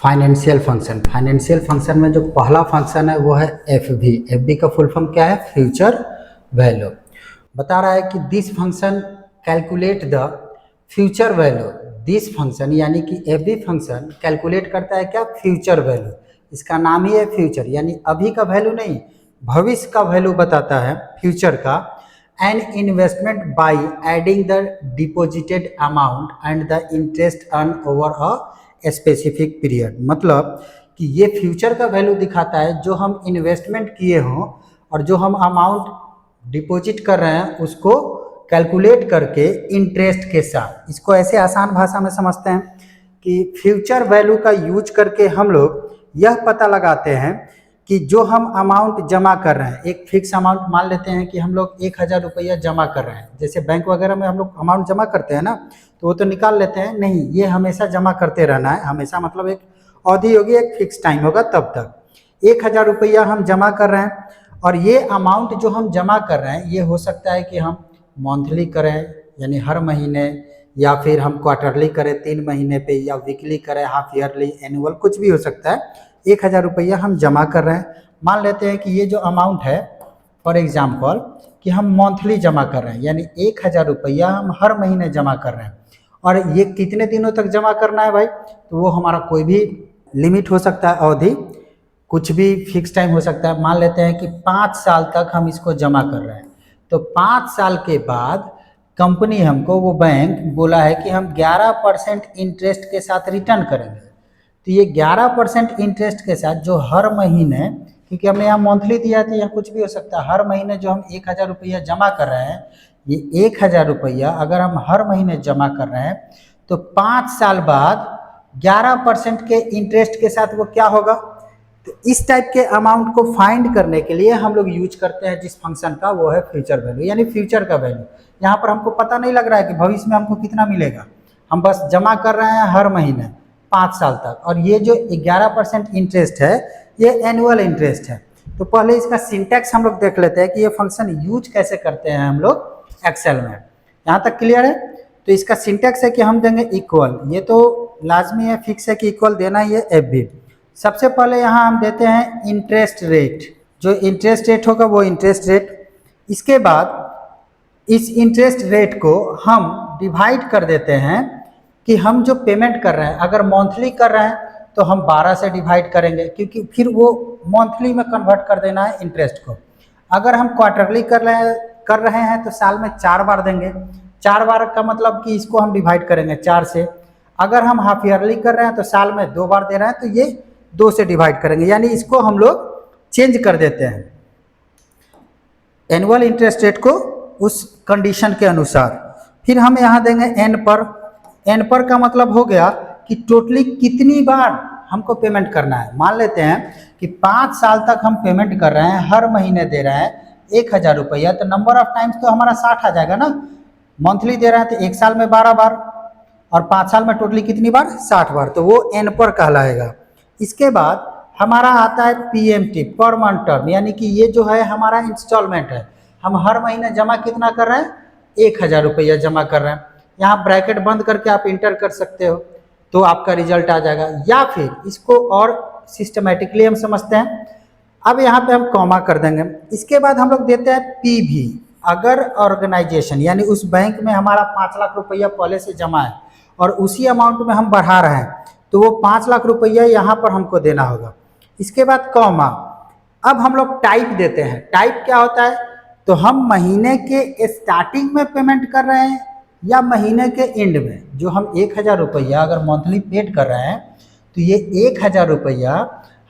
Financial function में जो पहला फंक्शन है वो है एफ बी का फुल फॉर्म क्या है, फ्यूचर वैल्यू। बता रहा है कि this function calculate the future value. This function यानी कि एफ बी फंक्शन कैलकुलेट करता है क्या, फ्यूचर वैल्यू। इसका नाम ही है फ्यूचर, यानी अभी का वैल्यू नहीं, भविष्य का वैल्यू बताता है फ्यूचर का। An investment by adding the deposited amount and the interest earn over a specific period. मतलब कि ये फ्यूचर का वैल्यू दिखाता है जो हम इन्वेस्टमेंट किए हों और जो हम अमाउंट डिपॉजिट कर रहे हैं उसको कैलकुलेट करके इंटरेस्ट के साथ। इसको ऐसे आसान भाषा में समझते हैं कि फ्यूचर वैल्यू का यूज करके हम लोग यह पता लगाते हैं कि जो हम अमाउंट जमा कर रहे हैं, एक फिक्स अमाउंट मान लेते हैं कि हम लोग 1,000 रुपया जमा कर रहे हैं। जैसे बैंक वगैरह में हम लोग अमाउंट जमा करते हैं ना, तो वो तो निकाल लेते हैं, नहीं, ये हमेशा जमा करते रहना है। हमेशा मतलब एक अवधि होगी, एक फिक्स टाइम होगा, तब तक 1,000 रुपया हम जमा कर रहे हैं। और ये अमाउंट जो हम जमा कर रहे हैं ये हो सकता है कि हम मंथली करें यानी हर महीने, या फिर हम क्वार्टरली करें 3 महीने पे, या वीकली करें, हाफ ईयरली, एनुअल, कुछ भी हो सकता है। 1,000 रुपया हम जमा कर रहे हैं। मान लेते हैं कि ये जो अमाउंट है, फॉर एग्जाम्पल कि हम मंथली जमा कर रहे हैं, यानी 1,000 रुपया हम हर महीने जमा कर रहे हैं। और ये कितने दिनों तक जमा करना है भाई, तो वो हमारा कोई भी लिमिट हो सकता है, अवधि कुछ भी फिक्स टाइम हो सकता है। मान लेते हैं कि 5 साल तक हम इसको जमा कर रहे हैं, तो 5 साल के बाद कंपनी हमको, वो बैंक बोला है कि हम 11% इंटरेस्ट के साथ रिटर्न करेंगे। तो ये 11% इंटरेस्ट के साथ जो हर महीने, क्योंकि हमने यहाँ मंथली दिया था, यहाँ कुछ भी हो सकता है, हर महीने जो हम 1,000 रुपया जमा कर रहे हैं, ये 1,000 रुपया अगर हम हर महीने जमा कर रहे हैं तो 5 साल बाद 11% के इंटरेस्ट के साथ वो क्या होगा। तो इस टाइप के अमाउंट को फाइंड करने के लिए हम लोग यूज करते हैं जिस फंक्शन का, वो है फ्यूचर वैल्यू, यानी फ्यूचर का वैल्यू। यहाँ पर हमको पता नहीं लग रहा है कि भविष्य में हमको कितना मिलेगा, हम बस जमा कर रहे हैं हर महीने 5 साल तक। और ये जो 11% इंटरेस्ट है ये एनुअल इंटरेस्ट है। तो पहले इसका सिंटैक्स हम लोग देख लेते हैं कि ये फंक्शन यूज कैसे करते हैं हम लोग एक्सेल में। यहाँ तक क्लियर है। तो इसका सिंटैक्स है कि हम देंगे इक्वल, ये तो लाजमी है, फिक्स है कि इक्वल देना ही है एफ बी। सबसे पहले यहाँ हम देते हैं इंटरेस्ट रेट, जो इंटरेस्ट रेट होगा वो इंटरेस्ट रेट। इसके बाद इस इंटरेस्ट रेट को हम डिवाइड कर देते हैं कि हम जो पेमेंट कर रहे हैं, अगर मंथली कर रहे हैं तो हम 12 से डिवाइड करेंगे, क्योंकि फिर वो मंथली में कन्वर्ट कर देना है इंटरेस्ट को। अगर हम क्वार्टरली कर रहे हैं तो साल में 4 बार देंगे। 4 बार का मतलब कि इसको हम डिवाइड करेंगे 4 से। अगर हम हाफ ईयरली कर रहे हैं तो साल में 2 बार दे रहे हैं, तो ये 2 से डिवाइड करेंगे, यानी इसको हम लोग चेंज कर देते हैं एनुअल इंटरेस्ट रेट को उस कंडीशन के अनुसार। फिर हम यहाँ देंगे एन पर। एन पर का मतलब हो गया कि टोटली कितनी बार हमको पेमेंट करना है। मान लेते हैं कि 5 साल तक हम पेमेंट कर रहे हैं, हर महीने दे रहे हैं 1,000 रुपया, तो नंबर ऑफ टाइम्स तो हमारा 60 आ जाएगा ना। मंथली दे रहे हैं तो 1 साल में 12 बार, और 5 साल में टोटली कितनी बार, 60 बार, तो वो एन पर कहलाएगा। इसके बाद हमारा आता है पीएमटी, पर मंथ टर्म, यानी कि ये जो है हमारा इंस्टॉलमेंट है। हम हर महीने जमा कितना कर रहे हैं, 1,000 रुपया जमा कर रहे हैं। यहाँ ब्रैकेट बंद करके आप इंटर कर सकते हो तो आपका रिजल्ट आ जाएगा, या फिर इसको और सिस्टमेटिकली हम समझते हैं। अब यहाँ पे हम कॉमा कर देंगे। इसके बाद हम लोग देते हैं पीवी। अगर ऑर्गेनाइजेशन यानी उस बैंक में हमारा 5 लाख रुपया पहले से जमा है और उसी अमाउंट में हम बढ़ा रहे हैं, तो वो 5 लाख रुपया यहाँ पर हमको देना होगा। इसके बाद कॉमा। अब हम लोग टाइप देते हैं। टाइप क्या होता है, तो हम महीने के स्टार्टिंग में पेमेंट कर रहे हैं या महीने के एंड में। जो हम 1,000 रुपया अगर मंथली पेड कर रहे हैं, तो ये 1,000 रुपया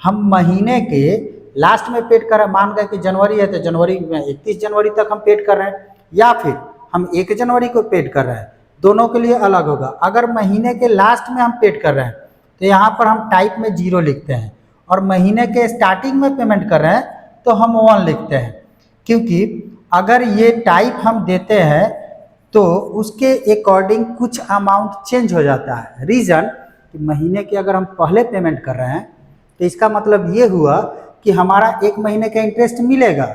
हम महीने के लास्ट में पेड कर रहे हैं। मान गए कि जनवरी है तो जनवरी में 31 जनवरी तक हम पेड कर रहे हैं, या फिर हम 1 जनवरी को पेड कर रहे हैं, दोनों के लिए अलग होगा। अगर महीने के लास्ट में हम पेड कर रहे हैं तो यहाँ पर हम टाइप में 0 लिखते हैं, और महीने के स्टार्टिंग में पेमेंट कर रहे हैं तो हम 1 लिखते हैं। क्योंकि अगर ये टाइप हम देते हैं तो उसके अकॉर्डिंग कुछ अमाउंट चेंज हो जाता है। रीज़न कि महीने की अगर हम पहले पेमेंट कर रहे हैं तो इसका मतलब ये हुआ कि हमारा 1 महीने का इंटरेस्ट मिलेगा,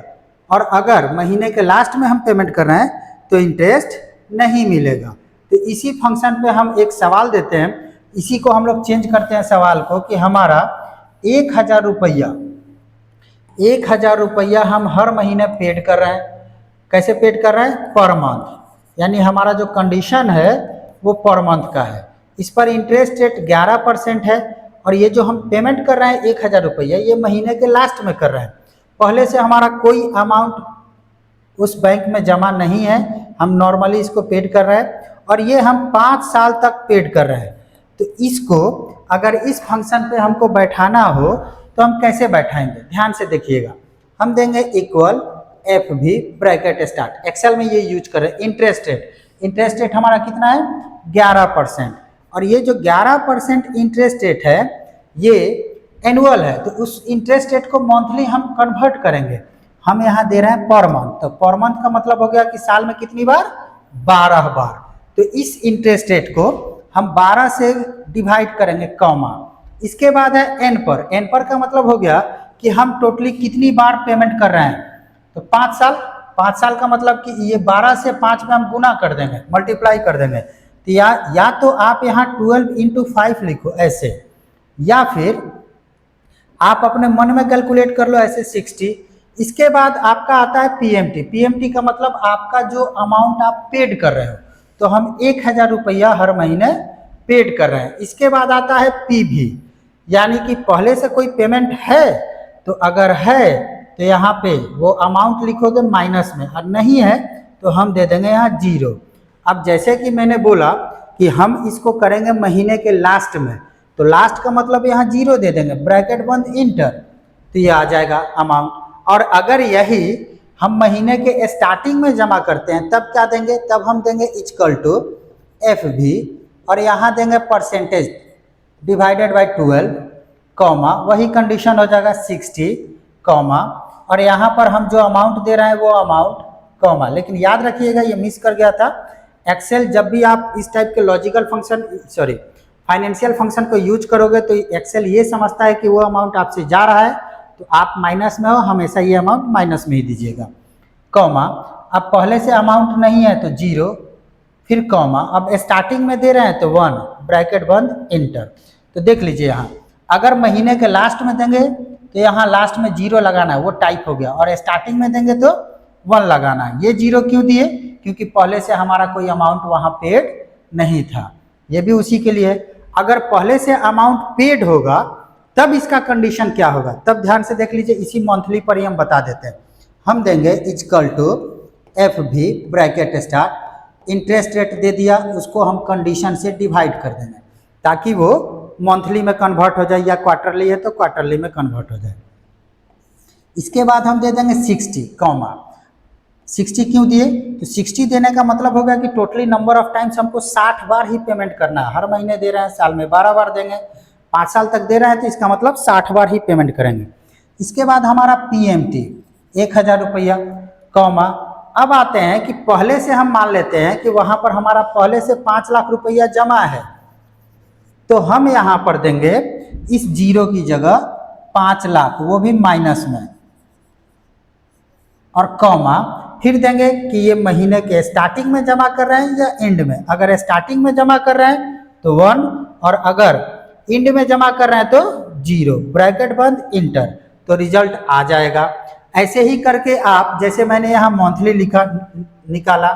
और अगर महीने के लास्ट में हम पेमेंट कर रहे हैं तो इंटरेस्ट नहीं मिलेगा। तो इसी फंक्शन पे हम एक सवाल देते हैं इसी को हम लोग चेंज करते हैं सवाल को कि हमारा 1,000 रुपया हम हर महीने पेड कर रहे हैं। कैसे पेड कर रहे हैं? पर मंथ, यानी हमारा जो कंडीशन है वो पर मंथ का है। इस पर इंटरेस्ट रेट 11% है और ये जो हम पेमेंट कर रहे हैं 1,000 रुपया, ये महीने के लास्ट में कर रहे हैं। पहले से हमारा कोई अमाउंट उस बैंक में जमा नहीं है, हम नॉर्मली इसको पेड कर रहे हैं और ये हम 5 साल तक पेड कर रहे हैं। तो इसको अगर इस फंक्शन पे हमको बैठाना हो तो हम कैसे बैठाएंगे? ध्यान से देखिएगा। हम देंगे इक्वल FV ब्रैकेट स्टार्ट। एक्सेल में ये यूज करें। इंटरेस्ट रेट हमारा कितना है? 11%। और ये जो 11% इंटरेस्ट रेट है ये एनुअल है, तो उस इंटरेस्ट रेट को मंथली हम कन्वर्ट करेंगे। हम यहाँ दे रहे हैं पर मंथ, तो पर मंथ का मतलब हो गया कि साल में कितनी बार? 12 बार। तो इस इंटरेस्ट रेट को हम 12 से डिवाइड करेंगे, कॉमा। इसके बाद है एन पर का मतलब हो गया कि हम टोटली कितनी बार पेमेंट कर रहे हैं। तो 5 साल का मतलब कि ये 12 से 5 में हम गुना कर देंगे, मल्टीप्लाई कर देंगे। तो या तो आप यहाँ 12 × 5 लिखो ऐसे, या फिर आप अपने मन में कैलकुलेट कर लो ऐसे 60। इसके बाद आपका आता है पीएमटी का मतलब आपका जो अमाउंट आप पेड कर रहे हो, तो हम 1,000 रुपया हर महीने पेड कर रहे हैं। इसके बाद आता है पीवी, यानी कि पहले से कोई पेमेंट है, तो अगर है तो यहाँ पे वो अमाउंट लिखोगे माइनस में, और नहीं है तो हम दे देंगे यहाँ 0। अब जैसे कि मैंने बोला कि हम इसको करेंगे महीने के लास्ट में, तो लास्ट का मतलब यहाँ 0 दे देंगे, ब्रैकेट बंद, इंटर, तो ये आ जाएगा अमाउंट। और अगर यही हम महीने के स्टार्टिंग में जमा करते हैं तब क्या देंगे? तब हम देंगे इक्वल टू FV और यहाँ देंगे परसेंटेज डिवाइडेड बाई 12, कॉमा, वही कंडीशन हो जाएगा 60, कॉमा, और यहाँ पर हम जो अमाउंट दे रहे हैं वो अमाउंट, कॉमा। लेकिन याद रखिएगा, ये मिस कर गया था। एक्सेल जब भी आप इस टाइप के लॉजिकल फंक्शन, फाइनेंशियल फंक्शन को यूज करोगे तो एक्सेल ये समझता है कि वो अमाउंट आपसे जा रहा है, तो आप माइनस में हो, हमेशा ये अमाउंट माइनस में ही दीजिएगा, कॉमा। अब पहले से अमाउंट नहीं है तो 0, फिर कॉमा। अब स्टार्टिंग में दे रहे हैं तो 1, ब्रैकेट बंद, इंटर। तो देख लीजिए यहाँ, अगर महीने के लास्ट में देंगे तो यहाँ लास्ट में 0 लगाना है, वो टाइप हो गया, और स्टार्टिंग में देंगे तो 1 लगाना है। ये 0 क्यों दिए? क्योंकि पहले से हमारा कोई अमाउंट वहाँ पेड नहीं था। ये भी उसी के लिए। अगर पहले से अमाउंट पेड होगा तब इसका कंडीशन क्या होगा, तब ध्यान से देख लीजिए। इसी मंथली पर ही हम बता देते हैं। हम देंगे equal to FV bracket start, interest rate दे दिया, उसको हम कंडीशन से डिवाइड कर देंगे ताकि वो मंथली में कन्वर्ट हो जाए, या क्वार्टरली है तो क्वार्टरली में कन्वर्ट हो जाए। इसके बाद हम दे देंगे 60, कॉमा। 60 क्यों दिए? तो 60 देने का मतलब होगा कि टोटली नंबर ऑफ टाइम्स हमको 60 बार ही पेमेंट करना है। हर महीने दे रहे हैं, साल में 12 बार देंगे, 5 साल तक दे रहे हैं, तो इसका मतलब 60 बार ही पेमेंट करेंगे। इसके बाद हमारा PMT 1,000 रुपया, कॉमा। अब आते हैं कि पहले से हम मान लेते हैं कि वहाँ पर हमारा पहले से 5 लाख रुपया जमा है, तो हम यहाँ पर देंगे इस 0 की जगह 5 लाख, वो भी माइनस में, और कॉमा। फिर देंगे कि ये महीने के स्टार्टिंग में जमा कर रहे हैं या एंड में। अगर स्टार्टिंग में जमा कर रहे हैं तो 1, और अगर एंड में जमा कर रहे हैं तो 0, ब्रैकेट बंद, इंटर, तो रिजल्ट आ जाएगा। ऐसे ही करके आप, जैसे मैंने यहाँ मंथली निकाला,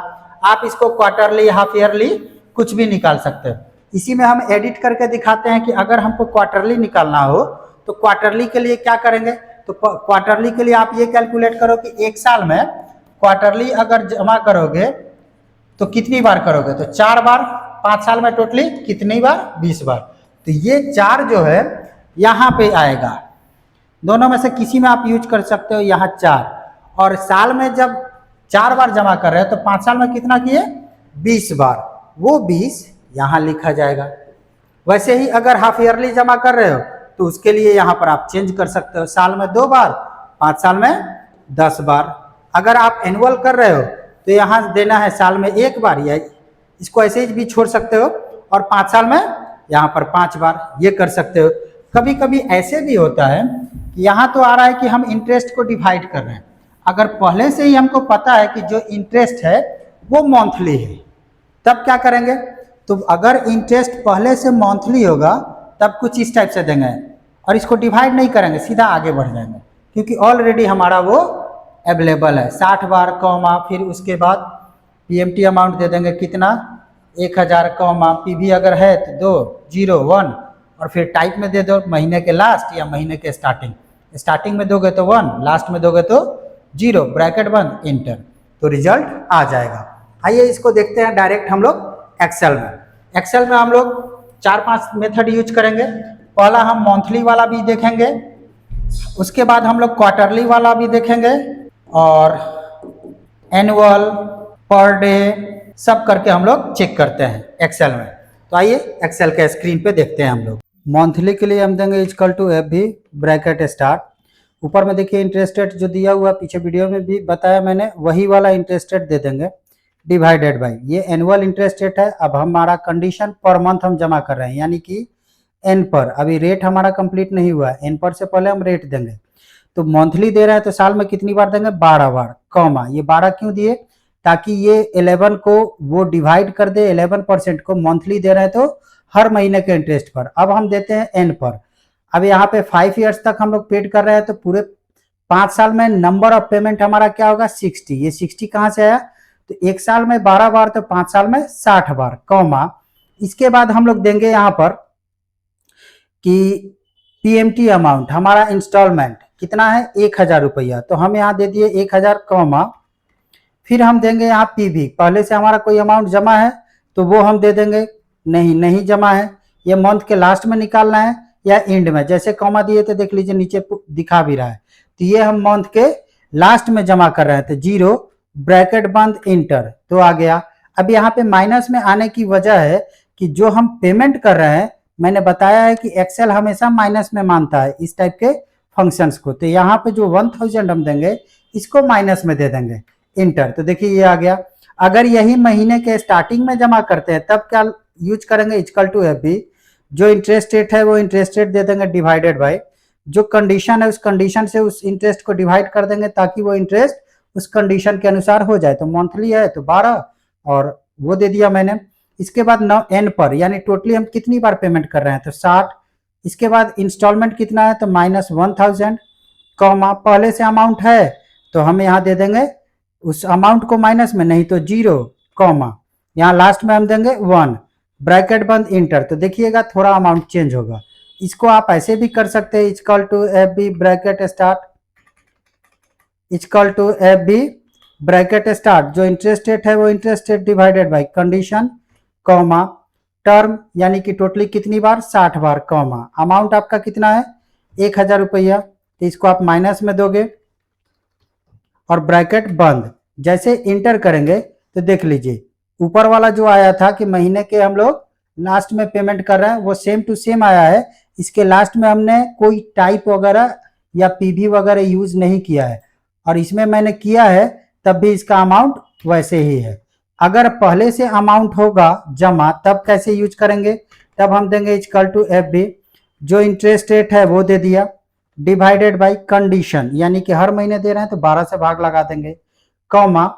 आप इसको क्वार्टरली, हाफ ईयरली, कुछ भी निकाल सकते हैं। इसी में हम एडिट करके दिखाते हैं कि अगर हमको क्वार्टरली निकालना हो तो क्वार्टरली के लिए क्या करेंगे। तो क्वार्टरली के लिए आप ये कैलकुलेट करो कि एक साल में क्वार्टरली अगर जमा करोगे तो कितनी बार करोगे, तो 4 बार। 5 साल में टोटली कितनी बार? 20 बार। तो ये 4 जो है यहाँ पे आएगा, दोनों में से किसी में आप यूज कर सकते हो, यहाँ 4। और साल में जब 4 बार जमा कर रहे हैं तो 5 साल में कितना किए? 20 बार, वो 20 यहाँ लिखा जाएगा। वैसे ही अगर हाफ ईयरली जमा कर रहे हो तो उसके लिए यहाँ पर आप चेंज कर सकते हो, साल में 2 बार, 5 साल में 10 बार। अगर आप एनुअल कर रहे हो तो यहाँ देना है साल में 1 बार, या इसको ऐसे ही भी छोड़ सकते हो, और 5 साल में यहाँ पर 5 बार, ये कर सकते हो। कभी कभी ऐसे भी होता है कि यहाँ तो आ रहा है कि हम इंटरेस्ट को डिवाइड कर रहे हैं, अगर पहले से ही हमको पता है कि जो इंटरेस्ट है वो मंथली है, तब क्या करेंगे? तो अगर इंटरेस्ट पहले से मंथली होगा तब कुछ इस टाइप से देंगे और इसको डिवाइड नहीं करेंगे, सीधा आगे बढ़ जाएंगे, क्योंकि ऑलरेडी हमारा वो अवेलेबल है 60 बार कॉमा, फिर उसके बाद पीएमटी अमाउंट दे देंगे कितना 1000 कॉमा, पीवी अगर है तो 2 0 1 और फिर टाइप में दे दो महीने के लास्ट या महीने के स्टार्टिंग, स्टार्टिंग में दोगे तो 1, लास्ट में दोगे तो 0, ब्रैकेट बंद, इंटर, तो रिजल्ट आ जाएगा। आइए इसको देखते हैं डायरेक्ट हम लोग एक्सेल में। एक्सेल में हम लोग 4-5 मेथड यूज करेंगे। पहला हम मंथली वाला भी देखेंगे, उसके बाद हम लोग क्वार्टरली वाला भी देखेंगे और एनुअल, पर डे सब करके हम लोग चेक करते हैं एक्सेल में। तो आइए एक्सेल के स्क्रीन पे देखते हैं हम लोग। मंथली के लिए हम देंगे इक्वल टू एफ भी ब्रैकेट स्टार्ट। ऊपर में देखिए इंटरेस्ट रेट जो दिया हुआ पीछे वीडियो में भी बताया मैंने, वही वाला इंटरेस्ट रेट दे देंगे डिवाइडेड बाय, ये एनुअल इंटरेस्ट रेट है। अब हमारा कंडीशन पर मंथ हम जमा कर रहे हैं, यानी कि एन पर, अभी रेट हमारा कंप्लीट नहीं हुआ है, एन पर से पहले हम रेट देंगे। तो मंथली दे रहे हैं तो साल में कितनी बार देंगे 12 बार, कॉमा, ये 12 क्यों दिए, ताकि ये 11 को वो डिवाइड कर दे 11% को, मंथली दे रहे हैं तो हर महीने के इंटरेस्ट पर। अब हम देते हैं एन पर। अब यहाँ पे 5 ईयर्स तक हम लोग पेड कर रहे हैं, तो पूरे 5 साल में नंबर ऑफ पेमेंट हमारा क्या होगा 60। ये 60 कहाँ से आया, तो एक साल में 12 बार तो 5 साल में 60 बार, कॉमा। इसके बाद हम लोग देंगे यहाँ पर कि पीएमटी अमाउंट हमारा इंस्टॉलमेंट कितना है 1000 रुपया, तो हम यहाँ दे दिए 1000, कॉमा। फिर हम देंगे यहाँ पीवी, पहले से हमारा कोई अमाउंट जमा है तो वो हम दे देंगे, नहीं जमा है, ये मंथ के लास्ट में निकालना है या एंड में, जैसे कॉमा दिए थे देख लीजिए नीचे दिखा भी रहा है, तो ये हम मंथ के लास्ट में जमा कर रहे हैं, तो 0 ब्रैकेट बंद, इंटर, तो आ गया। अब यहाँ पे माइनस में आने की वजह है कि जो हम पेमेंट कर रहे हैं, मैंने बताया है कि एक्सेल हमेशा माइनस में मानता है इस टाइप के फंक्शंस को, तो यहाँ पे जो 1000 हम देंगे इसको माइनस में दे देंगे, इंटर, तो देखिए ये आ गया। अगर यही महीने के स्टार्टिंग में जमा करते हैं तब क्या यूज करेंगे, इक्वल टू एफ बी, जो इंटरेस्ट रेट है वो इंटरेस्ट रेट दे देंगे डिवाइडेड बाय, जो कंडीशन है उस कंडीशन से उस इंटरेस्ट को डिवाइड कर देंगे ताकि वो इंटरेस्ट उस कंडीशन के अनुसार हो जाए। तो मंथली है तो 12 और वो दे दिया मैंने। इसके बाद नौ एन पर, यानी टोटली हम कितनी बार पेमेंट कर रहे हैं तो 60। इसके बाद इंस्टॉलमेंट कितना है तो -1000, कॉमा, पहले से अमाउंट है तो हम यहाँ दे देंगे उस अमाउंट को माइनस में, नहीं तो 0, कॉमा, यहाँ लास्ट में हम देंगे 1, ब्रैकेट बंद, इंटर, तो देखिएगा थोड़ा अमाउंट चेंज होगा। इसको आप ऐसे भी कर सकते हैं, equal to F B bracket start, equal to F B bracket start, जो इंटरेस्ट रेट है वो interest rate divided by condition, comma, term यानी कि टोटली कितनी बार 60 बार, कॉमा, अमाउंट आपका कितना है 1000 रुपया, तो इसको आप माइनस में दोगे और ब्रैकेट बंद। जैसे इंटर करेंगे तो देख लीजिए ऊपर वाला जो आया था कि महीने के हम लोग लास्ट में पेमेंट कर रहे हैं वो सेम टू सेम आया है। इसके लास्ट में हमने कोई टाइप वगैरह या पीवी वगैरह यूज नहीं किया है, और इसमें मैंने किया है तब भी इसका अमाउंट वैसे ही है। अगर पहले से अमाउंट होगा जमा तब कैसे यूज करेंगे, तब हम देंगे इक्वल टू एफ बी, जो इंटरेस्ट रेट है वो दे दिया डिवाइडेड बाय कंडीशन, यानी कि हर महीने दे रहे हैं तो 12 से भाग लगा देंगे, कॉमा।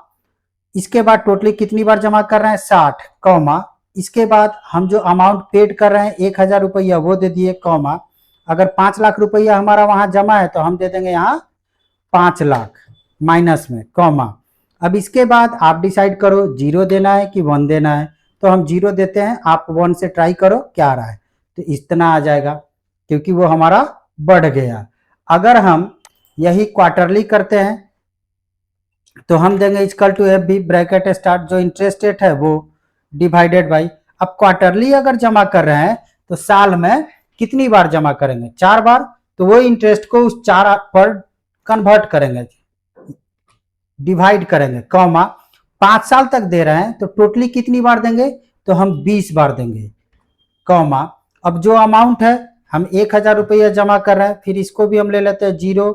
इसके बाद टोटली कितनी बार जमा कर रहे हैं 60, कॉमा। इसके बाद हम जो अमाउंट पेड कर रहे हैं 1000 रुपया वो दे दिए, कॉमा। अगर 5 लाख रुपया हमारा वहां जमा है तो हम दे देंगे यहाँ 5 लाख माइनस में, कॉमा। अब इसके बाद आप डिसाइड करो 0 देना है कि 1 देना है, तो हम 0 देते हैं, आप 1 से ट्राई करो क्या आ रहा है, तो इतना आ जाएगा क्योंकि वो हमारा बढ़ गया। अगर हम यही क्वार्टरली करते हैं तो हम देंगे equal to F B bracket start, जो इंटरेस्ट रेट है वो डिवाइडेड बाय, अब क्वार्टरली अगर जमा कर रहे हैं तो साल में कितनी बार जमा करेंगे 4 बार, तो वो इंटरेस्ट को उस 4 पर कन्वर्ट करेंगे, डिवाइड करेंगे, कॉमा। 5 साल तक दे रहे हैं तो टोटली कितनी बार देंगे तो हम 20 बार देंगे, कॉमा। अब जो अमाउंट है हम 1000 रुपया जमा कर रहे हैं, फिर इसको भी हम ले लेते हैं 0,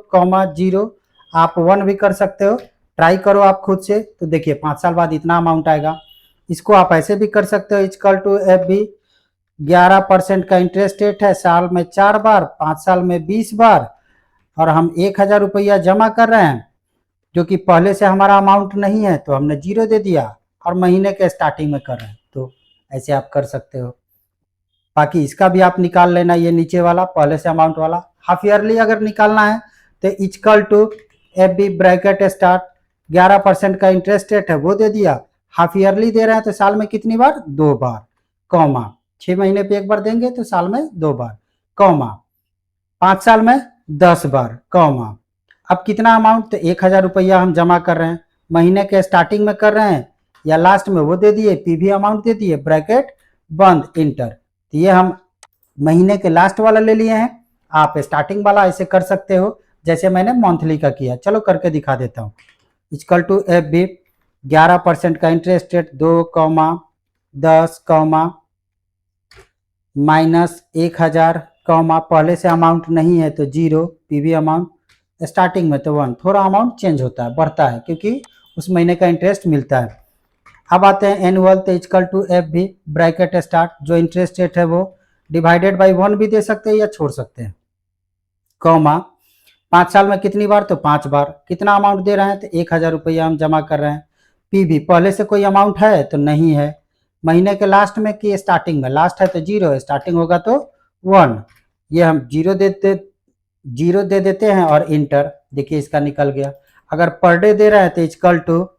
0, आप 1 भी कर सकते हो, ट्राई करो आप खुद से, तो देखिए 5 साल बाद इतना अमाउंट आएगा। इसको आप ऐसे भी कर सकते हो, इक्वल टू एफ बी 11% का इंटरेस्ट रेट है, साल में 4 बार, 5 साल में 20 बार, और हम 1000 रुपया जमा कर रहे हैं जो कि पहले से हमारा अमाउंट नहीं है तो हमने 0 दे दिया और महीने के स्टार्टिंग में कर रहे हैं, तो ऐसे आप कर सकते हो। बाकी इसका भी आप निकाल लेना, ये नीचे वाला पहले से अमाउंट वाला। हाफ ईयरली अगर निकालना है तो equal to F B bracket start 11% का इंटरेस्ट रेट है वो दे दिया। हाफ ईयरली दे रहे हैं तो साल में कितनी बार, 2 बार, कॉमा 6 महीने पे एक बार देंगे तो साल में 2 बार, कॉमा 5 साल में 10 बार, कॉमा अब कितना अमाउंट, तो 1000 रुपया हम जमा कर रहे हैं, महीने के स्टार्टिंग में कर रहे हैं या लास्ट में, वो दे दिए, पीवी अमाउंट दे दिए, ब्रैकेट बंद, इंटर। तो ये हम महीने के लास्ट वाला ले लिए हैं, आप स्टार्टिंग वाला ऐसे कर सकते हो जैसे मैंने मंथली का किया। चलो करके दिखा देता हूँ। इक्वल टू एफ बी 11% का इंटरेस्ट रेट 2, 10, माइनस 1000, पहले से अमाउंट नहीं है तो 0, पीवी अमाउंट स्टार्टिंग में तो 1, थोड़ा अमाउंट चेंज होता है, बढ़ता है क्योंकि उस महीने का इंटरेस्ट मिलता है। अब आते हैं एनुअल, तो इक्वल टू एफ भी ब्रैकेट स्टार्ट, जो इंटरेस्ट रेट है वो डिवाइडेड बाई 1 भी दे सकते हैं या छोड़ सकते हैं, कॉमा 5 साल में कितनी बार, तो 5 बार, कितना अमाउंट दे रहे हैं, तो 1000 रुपया हम जमा कर रहे हैं। पीवी पहले से कोई अमाउंट है तो नहीं है, महीने के लास्ट में कि स्टार्टिंग में, लास्ट है तो 0, स्टार्टिंग होगा तो 1, ये हम 0 दे देते हैं और इंटर, देखिए इसका निकल गया। अगर पर डे दे रहे हैं तो equal to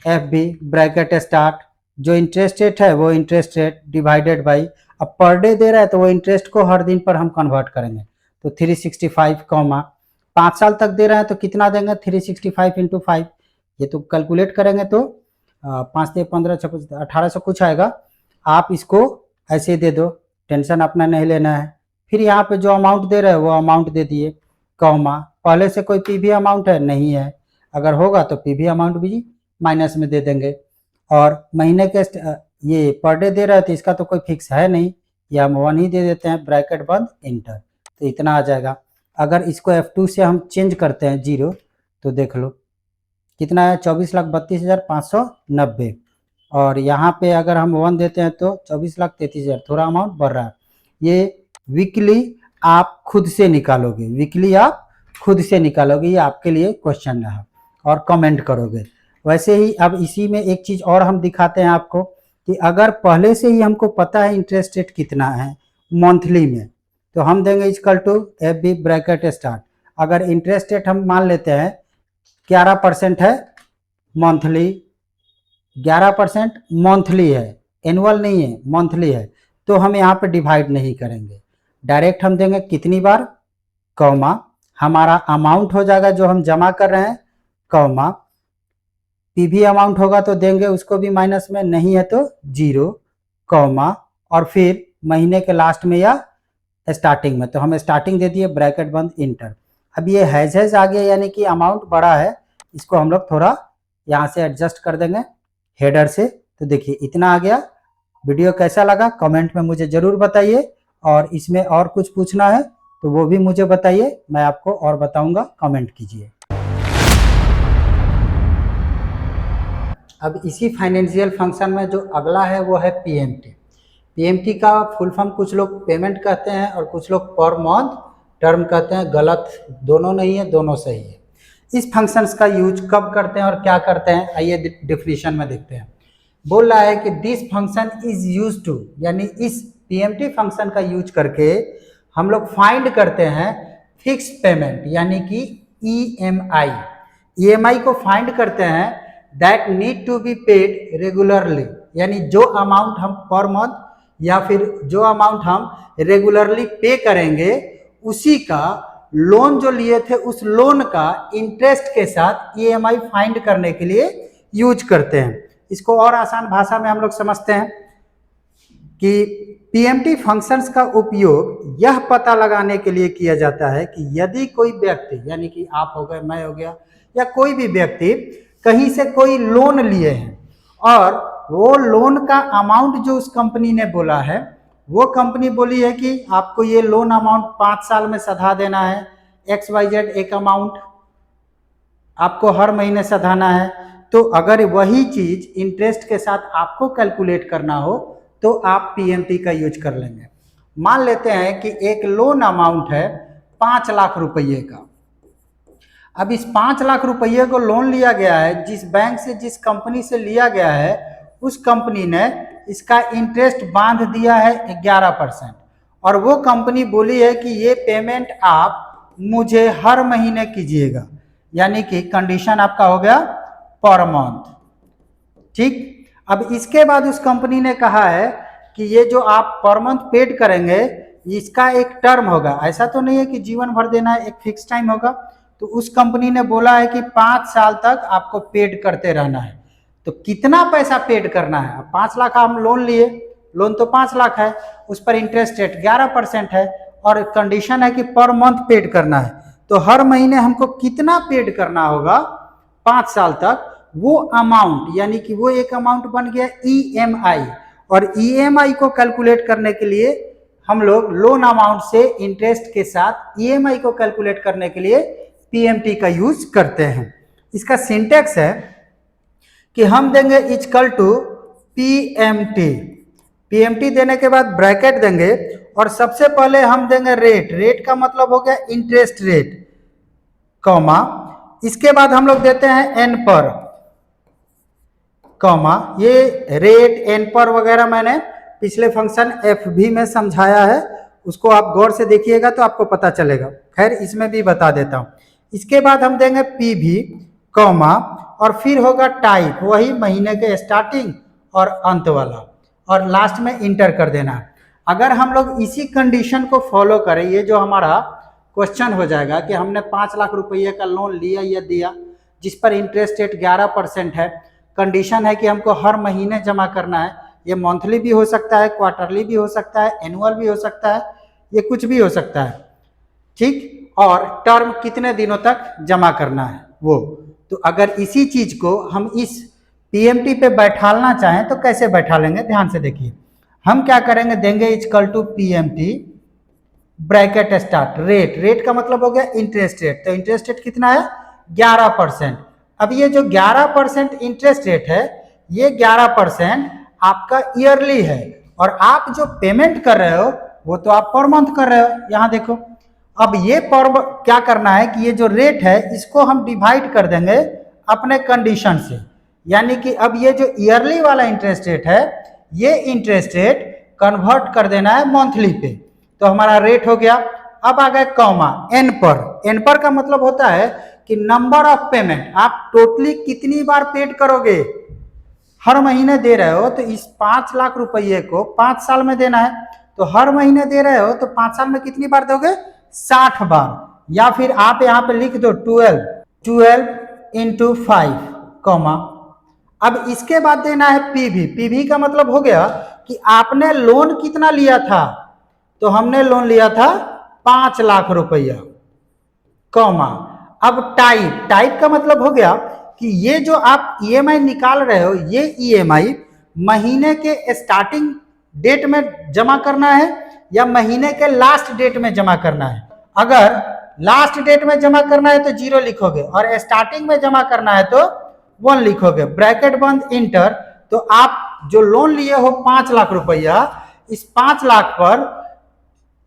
F B bracket start, जो इंटरेस्ट रेट है वो इंटरेस्ट रेट डिवाइडेड बाई, अब पर डे दे रहा है तो वो इंटरेस्ट को हर दिन पर हम कन्वर्ट करेंगे, तो 365, 5 साल तक दे रहे हैं तो कितना देंगे, 365 इंटू 5, ये तो कैलकुलेट करेंगे तो 5 से 15, 1800 कुछ आएगा। आप इसको ऐसे दे दो, टेंशन अपना नहीं लेना है। फिर यहाँ पे जो अमाउंट दे रहे हैं वो अमाउंट दे दिए, कॉमा पहले से कोई पीवी अमाउंट है नहीं है, अगर होगा तो पीवी अमाउंट भी माइनस में दे देंगे। और महीने के ये पर डे दे रहे हैं तो इसका तो कोई फिक्स है नहीं, ये हम 1 ही दे देते हैं, ब्रैकेट बंद, इंटर, तो इतना आ जाएगा। अगर इसको F2 से हम चेंज करते हैं 0, तो देख लो कितना है, 24,32,590, और यहाँ पे अगर हम 1 देते हैं तो 24,33,000, थोड़ा अमाउंट बढ़ रहा है। ये वीकली आप खुद से निकालोगे, वीकली आप खुद से निकालोगे, ये आपके लिए क्वेश्चन रहा, और कमेंट करोगे। वैसे ही अब इसी में एक चीज़ और हम दिखाते हैं आपको कि अगर पहले से ही हमको पता है इंटरेस्ट रेट कितना है मंथली में, तो हम देंगे equal to F B bracket start. अगर इंटरेस्ट रेट हम मान लेते हैं 11% है मंथली, 11% मंथली है, एनुअल नहीं है, मंथली है, तो हम यहाँ पे डिवाइड नहीं करेंगे, डायरेक्ट हम देंगे कितनी बार, कॉमा हमारा अमाउंट हो जाएगा जो हम जमा कर रहे हैं, कॉमा पीवी अमाउंट होगा तो देंगे उसको भी माइनस में, नहीं है तो 0, कॉमा और फिर महीने के लास्ट में या स्टार्टिंग में, तो हम स्टार्टिंग दे दिए, ब्रैकेट बंद, इंटर। अब ये हैज आ गया, यानी कि अमाउंट बड़ा है, इसको हम लोग थोड़ा यहाँ से एडजस्ट कर देंगे हेडर से, तो देखिए इतना आ गया। वीडियो कैसा लगा कमेंट में मुझे ज़रूर बताइए, और इसमें और कुछ पूछना है तो वो भी मुझे बताइए, मैं आपको और बताऊंगा, कमेंट कीजिए। अब इसी फाइनेंशियल फंक्शन में जो अगला है वो है पीएमटी। पीएमटी का फुल फॉर्म कुछ लोग पेमेंट कहते हैं और कुछ लोग पर मंथ टर्म कहते हैं, गलत दोनों नहीं है, दोनों सही है। इस फंक्शंस का यूज कब करते हैं और क्या करते हैं, आइए डिफिनीशन में देखते हैं। बोल रहा है कि this function is use to, यानी इस पीएमटी फंक्शन का यूज करके हम लोग फाइंड करते हैं फिक्स पेमेंट, यानी कि ईएमआई। ईएमआई को फाइंड करते हैं that need to be paid regularly, यानी जो अमाउंट हम पर मंथ या फिर जो अमाउंट हम रेगुलरली पे करेंगे, उसी का लोन जो लिए थे उस लोन का इंटरेस्ट के साथ ईएमआई फाइंड करने के लिए यूज करते हैं। इसको और आसान भाषा में हम लोग समझते हैं कि पीएमटी फंक्शंस का उपयोग यह पता लगाने के लिए किया जाता है कि यदि कोई व्यक्ति, यानी कि आप हो गए, मैं हो गया, या कोई भी व्यक्ति कहीं से कोई लोन लिए हैं और वो लोन का अमाउंट जो उस कंपनी ने बोला है, वो कंपनी बोली है कि आपको ये लोन अमाउंट 5 साल में सधा देना है, XYZ एक अमाउंट आपको हर महीने सधाना है, तो अगर वही चीज इंटरेस्ट के साथ आपको कैलकुलेट करना हो तो आप पीएमटी का यूज कर लेंगे। मान लेते हैं कि एक लोन अमाउंट है 5 लाख रुपये का। अब इस 5 लाख रुपये को लोन लिया गया है, जिस बैंक से, जिस कंपनी से लिया गया है, उस कंपनी ने इसका इंटरेस्ट बांध दिया है 11%, और वो कंपनी बोली है कि ये पेमेंट आप मुझे हर महीने कीजिएगा, यानी कि कंडीशन आपका हो गया पर मंथ। ठीक, अब इसके बाद उस कंपनी ने कहा है कि ये जो आप पर मंथ पेड करेंगे इसका एक टर्म होगा, ऐसा तो नहीं है कि जीवन भर देना है, एक फिक्स टाइम होगा। तो उस कंपनी ने बोला है कि 5 साल तक आपको पेड करते रहना है। तो कितना पैसा पेड करना है? 5 लाख हम लोन लिए, लोन तो 5 लाख है, उस पर इंटरेस्ट रेट 11% है, और कंडीशन है कि पर मंथ पेड करना है। तो हर महीने हमको कितना पेड करना होगा 5 साल तक, वो अमाउंट, यानी कि वो एक अमाउंट बन गया EMI। और EMI को कैलकुलेट करने के लिए हम लोग लोन अमाउंट से इंटरेस्ट के साथ EMI को कैलकुलेट करने के लिए PMT का यूज करते हैं। इसका सिंटेक्स है कि हम देंगे इक्वल टू PMT। PMT देने के बाद ब्रैकेट देंगे, और सबसे पहले हम देंगे रेट। रेट का मतलब हो गया इंटरेस्ट रेट, कॉमा, इसके बाद हम लोग देते हैं N पर, कॉमा, ये रेट N पर वगैरह मैंने पिछले फंक्शन FV में समझाया है, उसको आप गौर से देखिएगा तो आपको पता चलेगा। खैर इसमें भी बता देता हूँ। इसके बाद हम देंगे PV, कॉमा, और फिर होगा टाइप, वही महीने के स्टार्टिंग और अंत वाला, और लास्ट में इंटर कर देना है। अगर हम लोग इसी कंडीशन को फॉलो करें, ये जो हमारा क्वेश्चन हो जाएगा कि हमने 5 लाख रुपये का लोन लिया या दिया, जिस पर इंटरेस्ट रेट 11% है, कंडीशन है कि हमको हर महीने जमा करना है। ये मंथली भी हो सकता है, क्वार्टरली भी हो सकता है, एनुअल भी हो सकता है, ये कुछ भी हो सकता है। ठीक, और टर्म कितने दिनों तक जमा करना है वो। तो अगर इसी चीज को हम इस PMT पे बैठालना चाहें तो कैसे बैठा लेंगे, ध्यान से देखिए। हम क्या करेंगे, देंगे equal to PMT bracket start rate. Rate का मतलब हो गया इंटरेस्ट रेट, तो इंटरेस्ट रेट कितना है 11%। अब ये जो 11% इंटरेस्ट रेट है, ये 11% आपका ईयरली है, और आप जो पेमेंट कर रहे हो वो तो आप पर मंथ कर रहे हो। यहां देखो, अब ये पर क्या करना है कि ये जो रेट है इसको हम डिवाइड कर देंगे अपने कंडीशन से, यानी कि अब ये जो ईयरली वाला इंटरेस्ट रेट है, ये इंटरेस्ट रेट कन्वर्ट कर देना है मंथली पे। तो हमारा रेट हो गया। अब आ गए कॉमा N पर। N पर का मतलब होता है कि नंबर ऑफ पेमेंट, आप टोटली कितनी बार पेड करोगे। हर महीने दे रहे हो तो इस 5 लाख रुपये को 5 साल में देना है, तो हर महीने दे रहे हो तो 5 साल में कितनी बार दोगे 60 बार, या फिर आप यहाँ पे लिख दो 12 इंटू 5, कॉमा। अब इसके बाद देना है PV। PV का मतलब हो गया कि आपने लोन कितना लिया था, तो हमने लोन लिया था 5 लाख रुपया, कॉमा। अब टाइप का मतलब हो गया कि ये जो आप EMI निकाल रहे हो, ये EMI महीने के स्टार्टिंग डेट में जमा करना है या महीने के लास्ट डेट में जमा करना है। अगर लास्ट डेट में जमा करना है तो 0 लिखोगे, और स्टार्टिंग में जमा करना है तो 1 लिखोगे, ब्रैकेट बंद, इंटर। तो आप जो लोन लिए हो 5 लाख रुपया, इस 5 लाख पर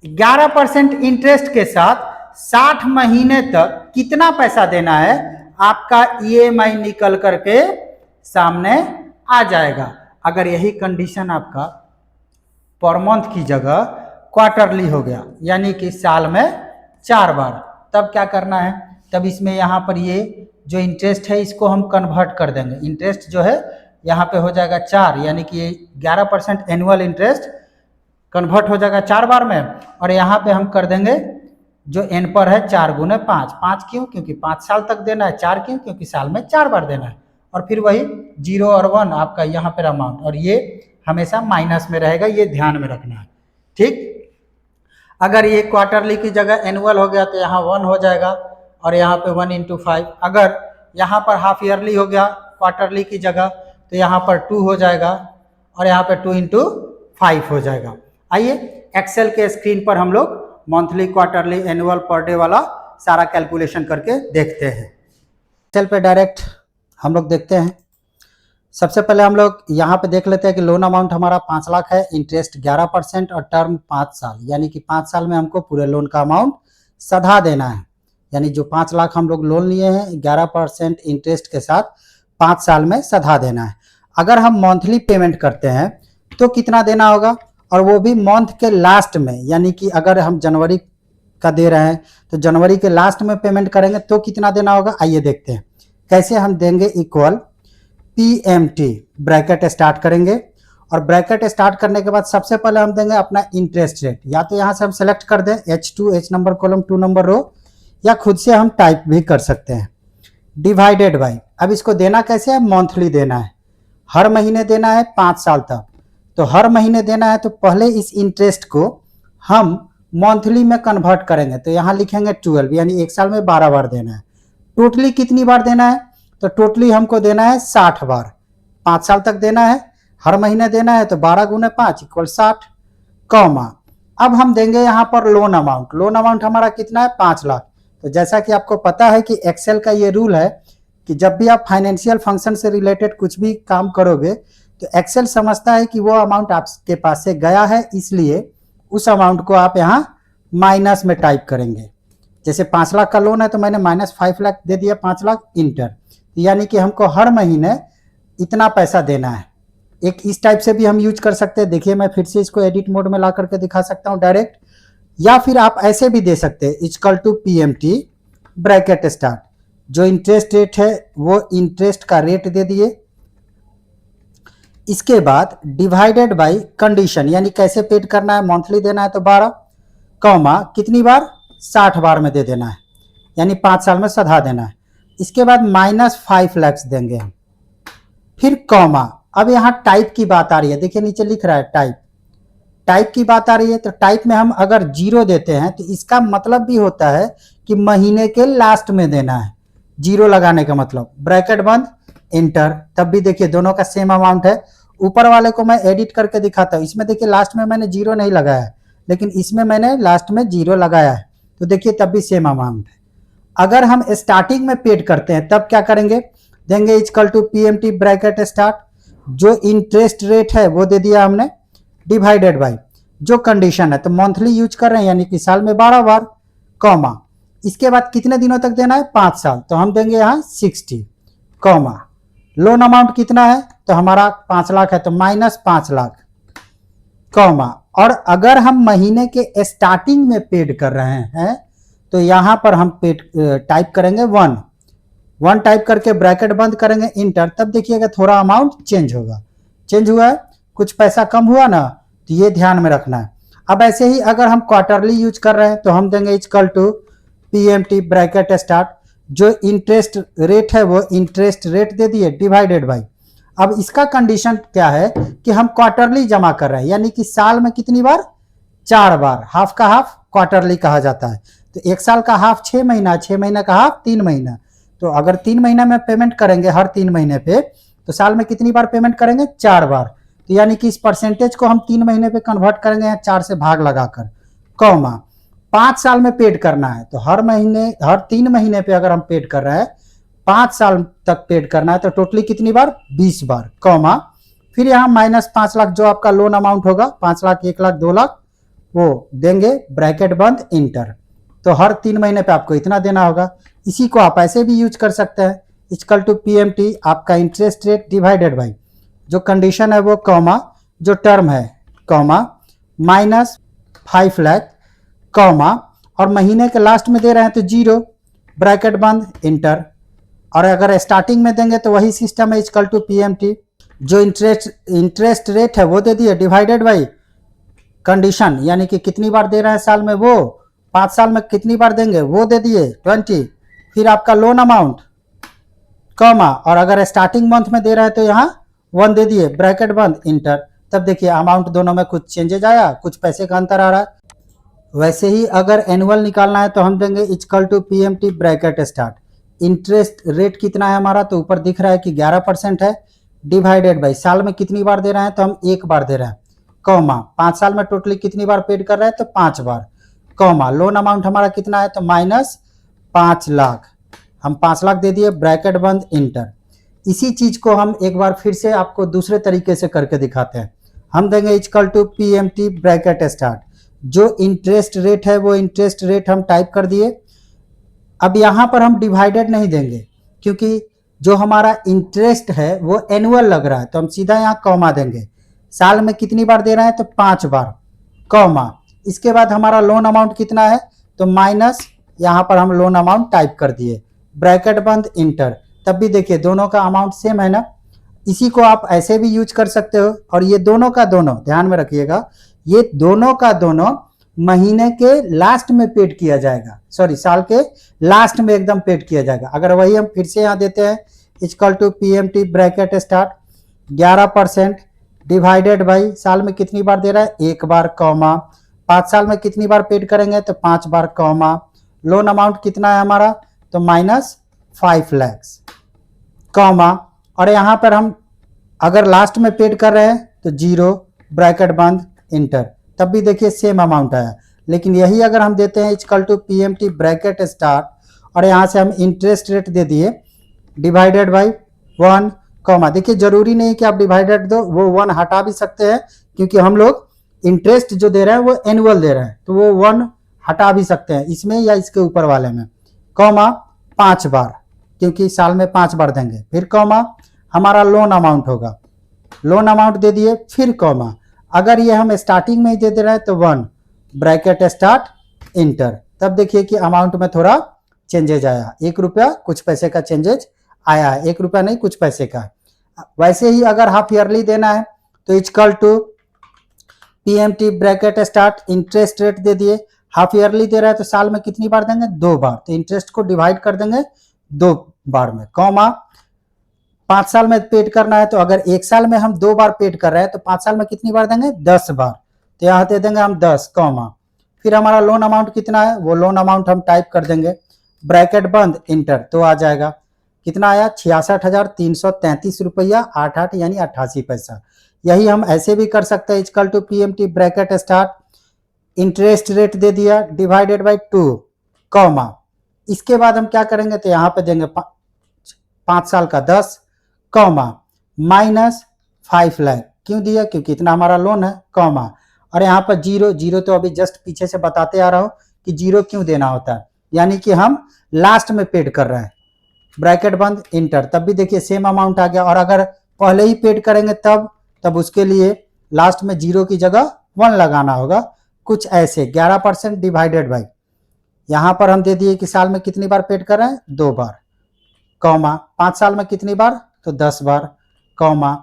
11% इंटरेस्ट के साथ 60 महीने तक कितना पैसा देना है, आपका EMI निकल करके सामने आ जाएगा। अगर यही कंडीशन आपका पर मंथ की जगह क्वार्टरली हो गया, यानी कि साल में 4 बार, तब क्या करना है, तब इसमें यहाँ पर ये जो इंटरेस्ट है इसको हम कन्वर्ट कर देंगे। इंटरेस्ट जो है यहाँ पे हो जाएगा 4, यानी कि 11% एनुअल इंटरेस्ट कन्वर्ट हो जाएगा 4 बार में, और यहाँ पे हम कर देंगे जो N पर है 4 गुने 5। 5 क्यों, क्योंकि 5 साल तक देना है। 4 क्यों, क्योंकि साल में 4 बार देना है। और फिर वही 0 और 1 आपका यहाँ पर अमाउंट, और ये हमेशा माइनस में रहेगा, ये ध्यान में रखना है। ठीक, अगर ये क्वार्टरली की जगह एनुअल हो गया तो यहाँ 1 हो जाएगा, और यहाँ पे 1 इंटू 5। अगर यहाँ पर हाफ ईयरली हो गया क्वार्टरली की जगह तो यहाँ पर 2 हो जाएगा, और यहाँ पे 2 इंटू 5 हो जाएगा। आइए एक्सेल के स्क्रीन पर हम लोग monthly, quarterly, annual, per day वाला सारा कैलकुलेशन करके देखते हैं। एक्सेल पे डायरेक्ट हम लोग देखते हैं। सबसे पहले हम लोग यहाँ पे देख लेते हैं कि लोन अमाउंट हमारा 5 लाख है, इंटरेस्ट 11% और टर्म 5 साल, यानी कि 5 साल में हमको पूरे लोन का अमाउंट सधा देना है। यानी जो 5 लाख हम लोग लोन लिए हैं 11% इंटरेस्ट के साथ 5 साल में सधा देना है। अगर हम मंथली पेमेंट करते हैं तो कितना देना होगा, और वो भी मंथ के लास्ट में, यानी कि अगर हम जनवरी का दे रहे हैं तो जनवरी के लास्ट में पेमेंट करेंगे तो कितना देना होगा। आइए देखते हैं कैसे हम देंगे। इक्वल PMT ब्रैकेट स्टार्ट करेंगे, और ब्रैकेट स्टार्ट करने के बाद सबसे पहले हम देंगे अपना इंटरेस्ट रेट। या तो यहाँ से हम सेलेक्ट कर दें H2 H number column 2 number row, या खुद से हम टाइप भी कर सकते हैं। डिवाइडेड बाई, अब इसको देना कैसे है, मंथली देना है, हर महीने देना है 5 साल तक। तो हर महीने देना है तो पहले इस इंटरेस्ट को हम मंथली में कन्वर्ट करेंगे, तो यहाँ लिखेंगे 12, यानी एक साल में 12 बार देना है। टोटली कितनी बार देना है, तो टोटली हमको देना है 60 बार, 5 साल तक देना है, हर महीने देना है, तो 12 गुने 5 इक्वल 60, कॉमा। अब हम देंगे यहाँ पर लोन अमाउंट। लोन अमाउंट हमारा कितना है, 5 लाख। तो जैसा कि आपको पता है कि एक्सेल का ये रूल है कि जब भी आप फाइनेंशियल फंक्शन से रिलेटेड कुछ भी काम करोगे तो एक्सेल समझता है कि वो अमाउंट आपके पास से गया है, इसलिए उस अमाउंट को आप यहाँ माइनस में टाइप करेंगे। जैसे 5 लाख का लोन है तो मैंने -5 लाख दे दिया, 5 लाख इंटर, यानी कि हमको हर महीने इतना पैसा देना है। एक इस टाइप से भी हम यूज कर सकते हैं। देखिए मैं फिर से इसको एडिट मोड में ला करके दिखा सकता हूँ डायरेक्ट, या फिर आप ऐसे भी दे सकते हैं equal to PMT bracket start, जो इंटरेस्ट रेट है वो इंटरेस्ट का रेट दे दिए, इसके बाद डिवाइडेड बाय कंडीशन, यानी कैसे पेड करना है, मंथली देना है तो 12, कॉमा कितनी बार, 60 बार में दे देना है, यानी 5 साल में सधा देना है। इसके बाद -5 लाख देंगे हम, फिर कॉमा। अब यहाँ टाइप की बात आ रही है, देखिए नीचे लिख रहा है टाइप, टाइप की बात आ रही है। तो टाइप में हम अगर 0 देते हैं तो इसका मतलब भी होता है कि महीने के लास्ट में देना है, 0 लगाने का मतलब, ब्रैकेट बंद इंटर। तब भी देखिए दोनों का सेम अमाउंट है। ऊपर वाले को मैं एडिट करके दिखाता हूँ, इसमें देखिए लास्ट में मैंने 0 नहीं लगाया है, लेकिन इसमें मैंने लास्ट में 0 लगाया है, तो देखिए तब भी सेम अमाउंट है। अगर हम स्टार्टिंग में पेड करते हैं तब क्या करेंगे, देंगे equal to PMT bracket start, जो इंटरेस्ट रेट है वो दे दिया हमने, डिवाइडेड बाय जो कंडीशन है, तो मंथली यूज कर रहे हैं यानी कि साल में 12 बार, कॉमा। इसके बाद कितने दिनों तक देना है, 5 साल, तो हम देंगे यहाँ 60, कॉमा। लोन अमाउंट कितना है, तो हमारा 5 लाख है तो -5 लाख, कॉमा। और अगर हम महीने के स्टार्टिंग में पेड कर रहे हैं तो यहाँ पर हम पेड टाइप करेंगे 1 टाइप करके ब्रैकेट बंद करेंगे इंटर। तब देखिएगा थोड़ा अमाउंट चेंज होगा, चेंज हुआ है, कुछ पैसा कम हुआ ना, तो ये ध्यान में रखना है। अब ऐसे ही अगर हम क्वार्टरली यूज कर रहे हैं तो हम देंगे equal to PMT bracket start, जो इंटरेस्ट रेट है वो इंटरेस्ट रेट दे दिए, डिवाइडेड बाय। अब इसका कंडीशन क्या है कि हम क्वार्टरली जमा कर रहे हैं, यानी कि साल में कितनी बार, 4 बार। हाफ का हाफ क्वार्टरली कहा जाता है। तो 1 साल का हाफ 6 महीना, 6 महीना का हाफ 3 महीना। तो अगर 3 महीना में पेमेंट करेंगे हर 3 महीने पे, तो साल में कितनी बार पेमेंट करेंगे, 4 बार। तो यानी कि इस परसेंटेज को हम 3 महीने पे कन्वर्ट करेंगे 4 से भाग लगाकर, कॉमा। 5 साल में पेड करना है तो हर 3 महीने पे अगर हम पेड कर रहे हैं, 5 साल तक पेड करना है, तो टोटली कितनी बार, 20 बार, कॉमा। फिर यहाँ -5 लाख जो आपका लोन अमाउंट होगा, 5 लाख, 1 लाख, 2 लाख, वो देंगे, ब्रैकेट बंद इंटर। तो हर 3 महीने पे आपको इतना देना होगा। इसी को आप ऐसे भी यूज कर सकते हैं, इक्वल टू PMT आपका इंटरेस्ट रेट डिवाइडेड बाय जो कंडीशन है वो, कॉमा, जो टर्म है, कॉमा, -5 लाख, कॉमा, और महीने के लास्ट में दे रहे हैं तो 0, ब्रैकेट बंद इंटर। और अगर स्टार्टिंग में देंगे तो वही सिस्टम है, इक्वल टू PMT, जो इंटरेस्ट रेट है वो दे दिए, डिवाइडेड बाय कंडीशन, यानी कि कितनी बार दे रहे हैं साल में, वो 5 साल में कितनी बार देंगे वो दे दिए, 20। फिर आपका लोन अमाउंट, कॉमा, और अगर स्टार्टिंग मंथ में दे रहे हैं तो यहाँ 1 दे दिए, ब्रैकेट बंद इंटर। तब देखिए अमाउंट दोनों में कुछ चेंजेज आया, कुछ पैसे का अंतर आ रहा है। वैसे ही अगर एनुअल निकालना है तो हम देंगे equal to PMT bracket start, interest rate कितना है हमारा, तो ऊपर दिख रहा है कि 11% है, डिवाइडेड बाय साल में कितनी बार दे रहे हैं, तो हम 1 बार दे रहे हैं, कॉमा। 5 साल में टोटली कितनी बार पेड कर रहे हैं, तो 5 बार, कॉमा। लोन अमाउंट हमारा कितना है, तो -5 लाख, हम 5 लाख दे दिए, ब्रैकेट बंद इंटर। इसी चीज को हम एक बार फिर से आपको दूसरे तरीके से करके दिखाते हैं। हम देंगे equal to PMT bracket start, जो इंटरेस्ट रेट है वो इंटरेस्ट रेट हम टाइप कर दिए। अब यहाँ पर हम डिवाइडेड नहीं देंगे क्योंकि जो हमारा इंटरेस्ट है वो एनुअल लग रहा है, तो हम सीधा यहाँ कॉमा देंगे। साल में कितनी बार दे रहे हैं, तो 5 बार, कॉमा, इसके बाद हमारा लोन अमाउंट कितना है, तो माइनस, यहाँ पर हम लोन अमाउंट टाइप कर दिए, ब्रैकेट बंद, इंटर। तब भी देखिए दोनों का अमाउंट सेम है ना। इसी को आप ऐसे भी यूज कर सकते हो, और ये दोनों का दोनों ध्यान में रखिएगा, ये दोनों का दोनों महीने के लास्ट में पेड किया जाएगा, सॉरी साल के लास्ट में एकदम पेड किया जाएगा। अगर वही हम फिर से यहाँ देते हैं equal to PMT bracket start 11% divided by साल में कितनी बार दे रहा है, 1 बार, कॉमा, 5 साल में कितनी बार पेड करेंगे, तो 5 बार, कॉमा, लोन अमाउंट कितना है हमारा, तो -5 लाख, कॉमा, और यहाँ पर हम अगर लास्ट में पेड कर रहे हैं तो 0 ब्रैकेट बंद, इंटर। तब भी देखिए सेम अमाउंट आया। लेकिन यही अगर हम देते हैं equal to PMT bracket start, और यहाँ से हम इंटरेस्ट रेट दे दिए डिवाइडेड बाई 1, कॉमा, देखिए जरूरी नहीं कि आप डिवाइडेड दो, वो 1 हटा भी सकते हैं, क्योंकि हम लोग इंटरेस्ट जो दे रहे हैं वो एनुअल दे रहे हैं, तो वो 1 हटा भी सकते हैं इसमें या इसके ऊपर वाले में, कॉमा, 5 बार, क्योंकि साल में 5 बार देंगे, फिर कॉमा, हमारा लोन अमाउंट होगा, लोन अमाउंट दे दिए, फिर कॉमा, अगर ये हम स्टार्टिंग में ही दे रहे हैं तो 1 ब्रैकेट स्टार्ट, इंटर। तब देखिए कि अमाउंट में थोड़ा चेंजेज आया, 1 रुपया कुछ पैसे का चेंजेज आया है, 1 रुपया नहीं कुछ पैसे का। वैसे ही अगर हाफ ईयरली देना है तो equal to PMT bracket start, interest rate दे दिए, हाफ ईयरली दे रहा है तो साल में कितनी बार देंगे, 2 बार, तो इंटरेस्ट को डिवाइड कर देंगे 2 बार में, कॉमा, 5 साल में पेड करना है तो अगर 1 साल में हम 2 बार पेड कर रहे हैं तो 5 साल में कितनी बार देंगे, 10 बार, तो यहाँ दे देंगे हम 10, कॉमा, फिर हमारा लोन अमाउंट कितना है, वो लोन अमाउंट हम टाइप कर देंगे, ब्रैकेट बंद, इंटर, तो आ जाएगा कितना आया, 66,333 रुपया 88 यानी 88 पैसा। यही हम ऐसे भी कर सकते हैं equal to PMT bracket start, interest rate दे दिया डिवाइडेड बाई 2, कॉमा, इसके बाद हम क्या करेंगे, तो यहाँ पे देंगे 5 साल का 10, कॉमा, -5 लाख, क्यों दिया, क्योंकि इतना हमारा लोन है, कॉमा, और यहाँ पर 0 तो अभी जस्ट पीछे से बताते आ रहा हूँ कि 0 क्यों देना होता है, यानी कि हम लास्ट में पेड कर रहे हैं, ब्रैकेट बंद, इंटर। तब भी देखिए सेम अमाउंट आ गया, और अगर पहले ही पेड करेंगे तब उसके लिए लास्ट में 0 की जगह 1 लगाना होगा, कुछ ऐसे 11% डिवाइडेड बाई, यहाँ पर हम दे दिए कि साल में कितनी बार पेड कर रहे हैं, 2 बार, कॉमा, 5 साल में कितनी बार, तो 10 बार, कॉमा,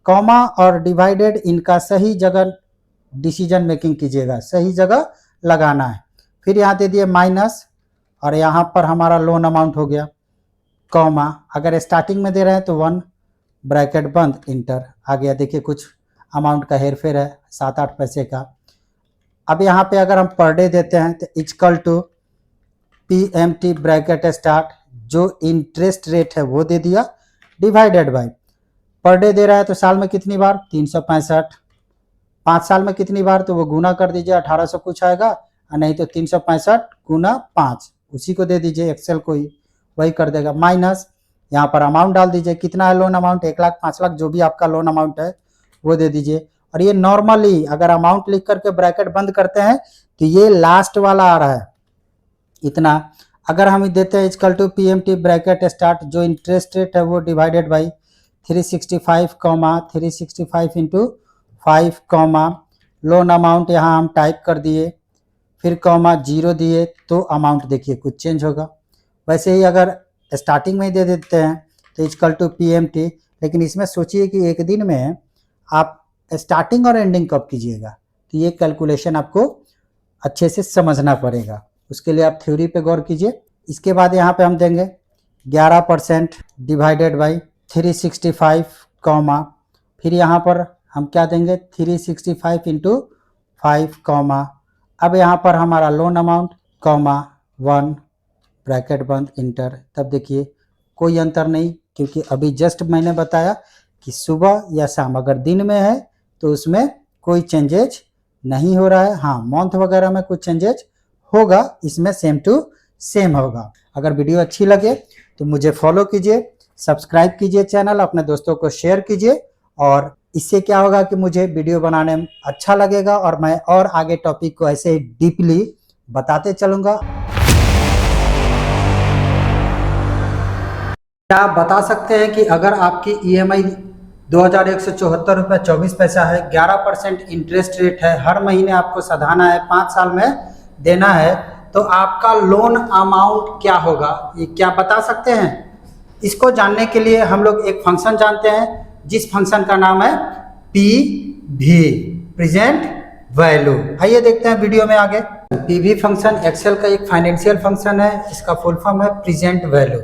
कॉमा और डिवाइडेड, इनका सही जगह डिसीजन मेकिंग कीजिएगा, सही जगह लगाना है, फिर यहाँ दे दिए माइनस, और यहाँ पर हमारा लोन अमाउंट हो गया, कॉमा, अगर स्टार्टिंग में दे रहे हैं तो 1 ब्रैकेट बंद, इंटर, आ गया। देखिए कुछ अमाउंट का हेरफेर है 7-8 पैसे का। अब यहाँ पे अगर हम पर डे देते हैं तो equal to PMT bracket start, जो इंटरेस्ट रेट है वो दे दिया डिवाइडेड बाई, पर डे दे रहा है तो साल में कितनी बार, 365, 5 साल में कितनी बार, तो वो गुना कर दीजिए, 1800 कुछ आएगा, और नहीं तो 365 गुना 5, उसी को दे दीजिए, एक्सेल को ही वही कर देगा, माइनस, यहाँ पर अमाउंट डाल दीजिए, कितना है लोन अमाउंट, 1 लाख, 5 लाख, जो भी आपका लोन अमाउंट है वो दे दीजिए। और ये नॉर्मली अगर अमाउंट लिख करके ब्रैकेट बंद करते हैं तो ये लास्ट वाला आ रहा है इतना। अगर हम देते हैं equal to PMT bracket start, जो इंटरेस्ट रेट है वो divided by 365, 365 into 5, comma, loan amount यहाँ हम टाइप कर दिए, फिर कॉमा 0 दिए, तो अमाउंट देखिए कुछ चेंज होगा। वैसे ही अगर स्टार्टिंग में ही दे देते हैं तो इक्वल टू PMT, लेकिन इसमें सोचिए कि एक दिन में आप स्टार्टिंग और एंडिंग कब कीजिएगा, तो ये कैलकुलेशन आपको अच्छे से समझना पड़ेगा, उसके लिए आप थ्योरी पे गौर कीजिए। इसके बाद यहाँ पे हम देंगे 11% डिवाइडेड बाई 365, कॉमा, फिर यहाँ पर हम क्या देंगे 365 इंटू 5, कॉमा, अब यहाँ पर हमारा लोन अमाउंट, कॉमा, 1 ब्रैकेट बंद, इंटर। तब देखिए कोई अंतर नहीं, क्योंकि अभी जस्ट मैंने बताया कि सुबह या शाम, अगर दिन में है तो उसमें कोई चेंजेज नहीं हो रहा है, हाँ मंथ वगैरह में कुछ चेंजेज होगा, इसमें सेम टू सेम होगा। अगर वीडियो अच्छी लगे तो मुझे फॉलो कीजिए, सब्सक्राइब कीजिए चैनल, अपने दोस्तों को शेयर कीजिए, और इससे क्या होगा कि मुझे वीडियो बनाने में अच्छा लगेगा और मैं और आगे टॉपिक को ऐसे ही डीपली बताते चलूँगा। क्या आप बता सकते हैं कि अगर आपकी EMI 2174 रुपये 24 पैसा है। 11% इंटरेस्ट रेट है, हर महीने आपको सधाना है, 5 साल में देना है। तो आपका लोन अमाउंट क्या होगा, ये क्या बता सकते हैं? इसको जानने के लिए हम लोग एक फंक्शन जानते हैं, जिस फंक्शन का नाम है पीवी, प्रेजेंट वैल्यू। आइए देखते हैं वीडियो में आगे। पीवी फंक्शन एक्सेल का एक फाइनेंशियल फंक्शन है, इसका फुल फॉर्म है प्रेजेंट वैल्यू।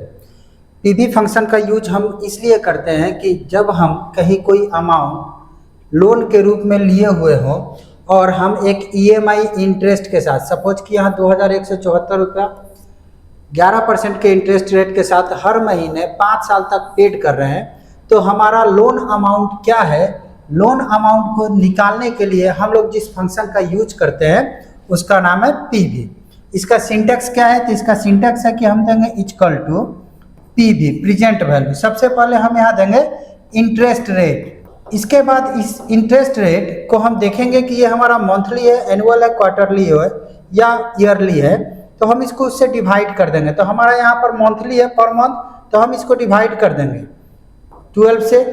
पीवी फंक्शन का यूज हम इसलिए करते हैं कि जब हम कहीं कोई अमाउंट लोन के रूप में लिए हुए हो और हम एक ईएमआई इंटरेस्ट के साथ, सपोज कि यहाँ 2174 रुपया 11% के इंटरेस्ट रेट के साथ हर महीने 5 साल तक पेड कर रहे हैं, तो हमारा लोन अमाउंट क्या है, लोन अमाउंट को निकालने के लिए हम लोग जिस फंक्शन का यूज करते हैं उसका नाम है पीवी। इसका सिंटैक्स क्या है? तो इसका सिंटैक्स है कि हम देंगे equal to PV, present value. सबसे पहले हम यहाँ देंगे इंटरेस्ट रेट, इसके बाद इस इंटरेस्ट रेट को हम देखेंगे कि ये हमारा मंथली है, एनुअल है, क्वार्टरली है या ईयरली है, तो हम इसको उससे डिवाइड कर देंगे। तो हमारा यहाँ पर मंथली है पर मंथ, तो हम इसको डिवाइड कर देंगे 12 से,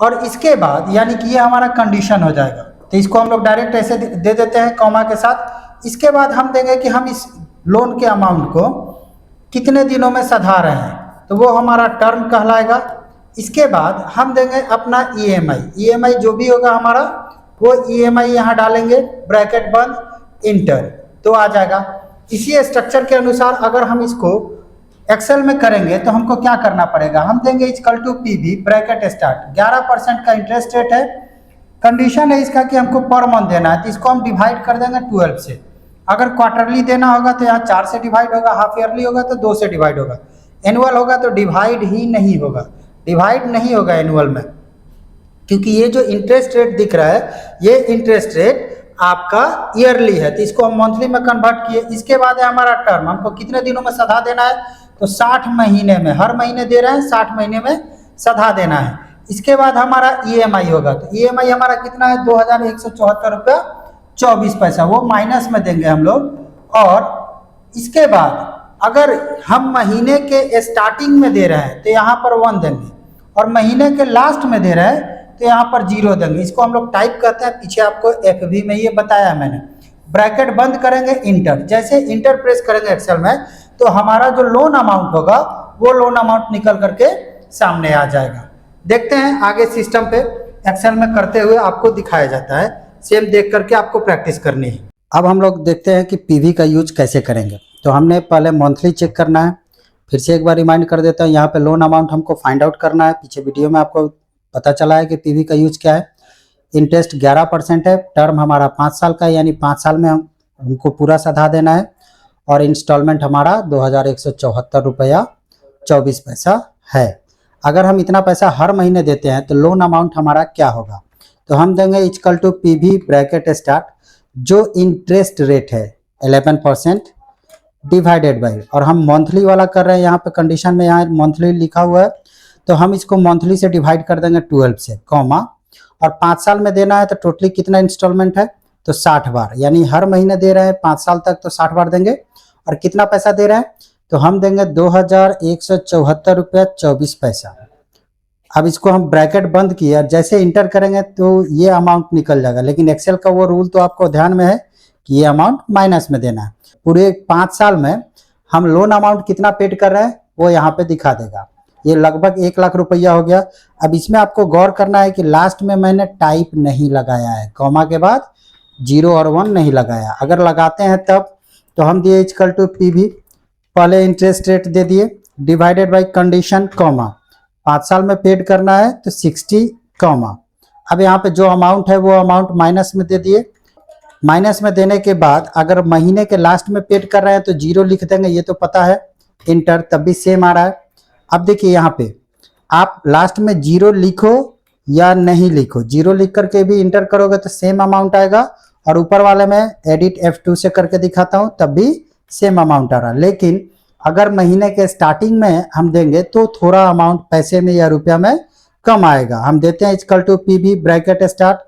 और इसके बाद यानी कि ये हमारा कंडीशन हो जाएगा। तो इसको हम लोग डायरेक्ट ऐसे दे देते हैं कॉमा के साथ। इसके बाद हम देंगे कि हम इस लोन के अमाउंट को कितने दिनों में सधा रहे हैं, तो वो हमारा टर्म कहलाएगा। इसके बाद हम देंगे अपना ईएमआई जो भी होगा हमारा, वो ईएमआई यहाँ डालेंगे, ब्रैकेट बंद, इंटर, तो आ जाएगा। इसी स्ट्रक्चर के अनुसार अगर हम इसको एक्सेल में करेंगे तो हमको क्या करना पड़ेगा, हम देंगे equal to PV, bracket start, 11% का इंटरेस्ट रेट है, कंडीशन है इसका कि हमको पर मंथ देना है, तो इसको हम डिवाइड कर देंगे 12 से। अगर क्वार्टरली देना होगा तो यहाँ 4 से डिवाइड होगा, हाफ ईयरली होगा तो 2 से डिवाइड होगा, एनुअल होगा तो डिवाइड ही नहीं होगा, डिवाइड नहीं होगा एनुअल में, क्योंकि ये जो इंटरेस्ट रेट दिख रहा है ये इंटरेस्ट रेट आपका ईयरली है, तो इसको हम मंथली में कन्वर्ट किए। इसके बाद है हमारा टर्म, हमको कितने दिनों में सधा देना है, तो 60 महीने में, हर महीने दे रहे हैं, 60 महीने में सधा देना है। इसके बाद हमारा ईएमआई होगा, तो ईएमआई हमारा कितना है 2174 रुपया 24 पैसा, वो माइनस में देंगे हम लोग। और इसके बाद अगर हम महीने के स्टार्टिंग में दे रहे हैं तो यहाँ पर 1 देंगे, और महीने के लास्ट में दे रहे हैं तो यहाँ पर 0 देंगे। इसको हम लोग टाइप करते हैं, पीछे आपको एफबी में ये बताया मैंने। ब्रैकेट बंद करेंगे, इंटर, जैसे इंटर प्रेस करेंगे एक्सेल में तो हमारा जो लोन अमाउंट होगा वो लोन अमाउंट निकल करके सामने आ जाएगा। देखते हैं आगे सिस्टम पे एक्सेल में करते हुए आपको दिखाया जाता है, सेम देख करके आपको प्रैक्टिस करनी है। अब हम लोग देखते हैं कि पीवी का यूज कैसे करेंगे। तो हमने पहले मंथली चेक करना है, फिर से एक बार रिमाइंड कर देता हूँ, यहाँ पे लोन अमाउंट हमको फाइंड आउट करना है। पीछे वीडियो में आपको पता चला है कि पीवी का यूज क्या है। इंटरेस्ट 11% है, टर्म हमारा 5 साल का है, यानी 5 साल में हमको पूरा सधा देना है, और इंस्टॉलमेंट हमारा 2174 रुपया 24 पैसा है। अगर हम इतना पैसा हर महीने देते हैं तो लोन अमाउंट हमारा क्या होगा, तो हम देंगे equal to PV, bracket start, जो इंटरेस्ट रेट है 11% डिवाइडेड बाई, और हम मंथली वाला कर रहे हैं, यहाँ पे कंडीशन में यहाँ मंथली लिखा हुआ है, तो हम इसको मंथली से डिवाइड कर देंगे 12 से, कॉमा, और 5 साल में देना है तो टोटली कितना इंस्टॉलमेंट है, तो 60 बार, यानी हर महीने दे रहे हैं 5 साल तक, तो 60 बार देंगे। और कितना पैसा दे रहे हैं, तो हम देंगे 2174 रुपया 24 पैसा। अब इसको हम ब्रैकेट बंद किया, जैसे इंटर करेंगे तो ये अमाउंट निकल जाएगा, लेकिन एक्सेल का वो रूल तो आपको ध्यान में है कि ये अमाउंट माइनस में देना है। पूरे 5 साल में हम लोन अमाउंट कितना पेड कर रहे हैं वो यहाँ पे दिखा देगा, ये लगभग 1 लाख रुपया हो गया। अब इसमें आपको गौर करना है कि लास्ट में मैंने टाइप नहीं लगाया है, कॉमा के बाद 0 और 1 नहीं लगाया। अगर लगाते हैं तब तो हम दिए इक्वल टू पीवी, पहले इंटरेस्ट रेट दे दिए, डिवाइडेड बाय कंडीशन, कॉमा, 5 साल में पेड करना है तो 60, कॉमा। अब यहाँ पे जो अमाउंट है वो अमाउंट माइनस में दे दिए। माइनस में देने के बाद अगर महीने के लास्ट में पेड कर रहे हैं तो 0 लिख देंगे, ये तो पता है, इंटर, तब भी सेम आ रहा है। अब देखिए यहाँ पे आप लास्ट में 0 लिखो या नहीं लिखो, 0 लिख करके भी इंटर करोगे तो सेम अमाउंट आएगा, और ऊपर वाले में एडिट F2 से करके दिखाता हूँ तब भी सेम अमाउंट आ रहा है। लेकिन अगर महीने के स्टार्टिंग में हम देंगे तो थोड़ा अमाउंट पैसे में या रुपया में कम आएगा। हम देते हैं equal to PV, bracket start,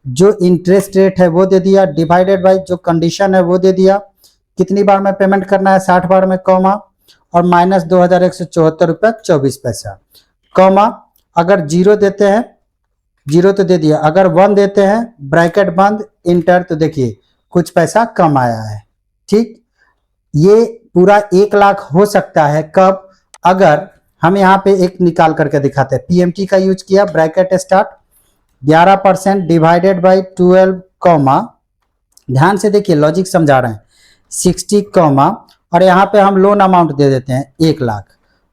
जो इंटरेस्ट रेट है वो दे दिया, डिवाइडेड बाय जो कंडीशन है वो दे दिया, कितनी बार में पेमेंट करना है 60 बार में, कॉमा, और माइनस 2174 रुपया 24 पैसा, कॉमा। अगर 0 देते हैं जीरो तो दे दिया, अगर 1 देते हैं ब्रैकेट बंद इंटर, तो देखिए कुछ पैसा कम आया है। ठीक, ये पूरा 1 लाख हो सकता है कब, अगर हम यहाँ पे एक निकाल करके दिखाते हैं, पीएमटी का यूज किया, bracket start 11% divided by 12 comma, ध्यान से देखिए लॉजिक समझा रहे हैं, 60 कॉमा, और यहाँ पे हम लोन अमाउंट दे देते हैं 1 लाख,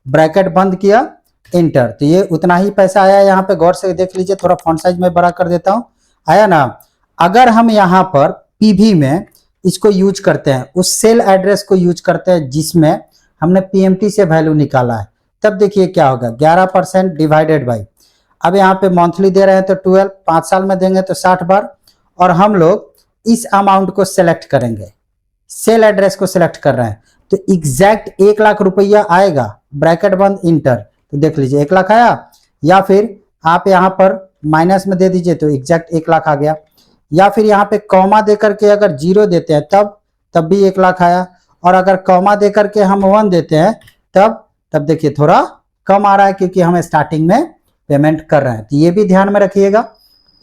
ब्रैकेट बंद किया इंटर, तो ये उतना ही पैसा आया। यहाँ पे गौर से देख लीजिए, थोड़ा फॉन्ट साइज में बड़ा कर देता हूँ, आया ना। अगर हम यहाँ पर पीवी में इसको यूज करते हैं, उस सेल एड्रेस को यूज करते हैं जिसमें हमने पीएमटी से वैल्यू निकाला है, तब देखिए क्या होगा, 11% डिवाइडेड बाई, अब यहाँ पे मंथली दे रहे हैं तो 12, 5 साल में देंगे तो 60 बार, और हम लोग इस अमाउंट को सिलेक्ट करेंगे, सेल एड्रेस को सिलेक्ट कर रहे हैं, तो एग्जैक्ट 1 लाख रुपया आएगा, ब्रैकेट बंद इंटर, तो देख लीजिए 1 लाख आया, या फिर आप यहाँ पर माइनस में दे दीजिए तो एग्जैक्ट 1 लाख आ गया, या फिर यहाँ पे कॉमा दे करके अगर 0 देते हैं तब भी 1 लाख आया, और अगर कॉमा दे करके हम 1 देते हैं तब देखिए थोड़ा कम आ रहा है, क्योंकि हम स्टार्टिंग में पेमेंट कर रहे हैं। तो ये भी ध्यान में रखिएगा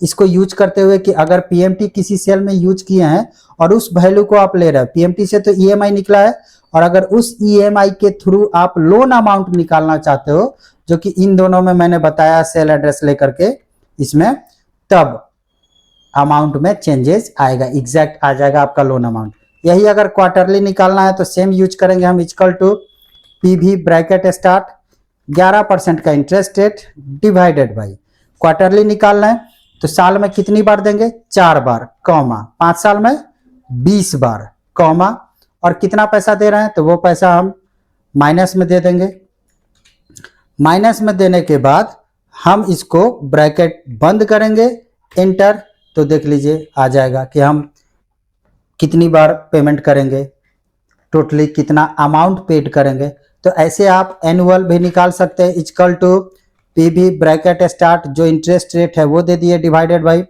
इसको यूज करते हुए कि अगर पीएमटी किसी सेल में यूज किए हैं और उस वैल्यू को आप ले रहे हैं, पीएमटी से तो ईएमआई निकला है, और अगर उस ईएमआई के थ्रू आप लोन अमाउंट निकालना चाहते हो, जो कि इन दोनों में मैंने बताया सेल एड्रेस लेकर के इसमें, तब अमाउंट में चेंजेस आएगा, एग्जैक्ट आ जाएगा आपका लोन अमाउंट। यही अगर क्वार्टरली निकालना है तो सेम यूज करेंगे हम, equal to PV bracket start 11% का interest rate divided by, quarterly निकालना है तो साल में कितनी बार देंगे, 4 बार कॉमा, 5 साल में 20 बार कॉमा, और कितना पैसा दे रहे हैं तो वो पैसा हम माइनस में दे देंगे। माइनस में देने के बाद हम इसको ब्रैकेट बंद करेंगे एंटर, तो देख लीजिए आ जाएगा कि हम कितनी बार पेमेंट करेंगे, टोटली कितना अमाउंट पेड करेंगे। तो ऐसे आप एनुअल भी निकाल सकते हैं, equal to PV bracket start, जो इंटरेस्ट रेट है वो दे दिए डिवाइडेड बाई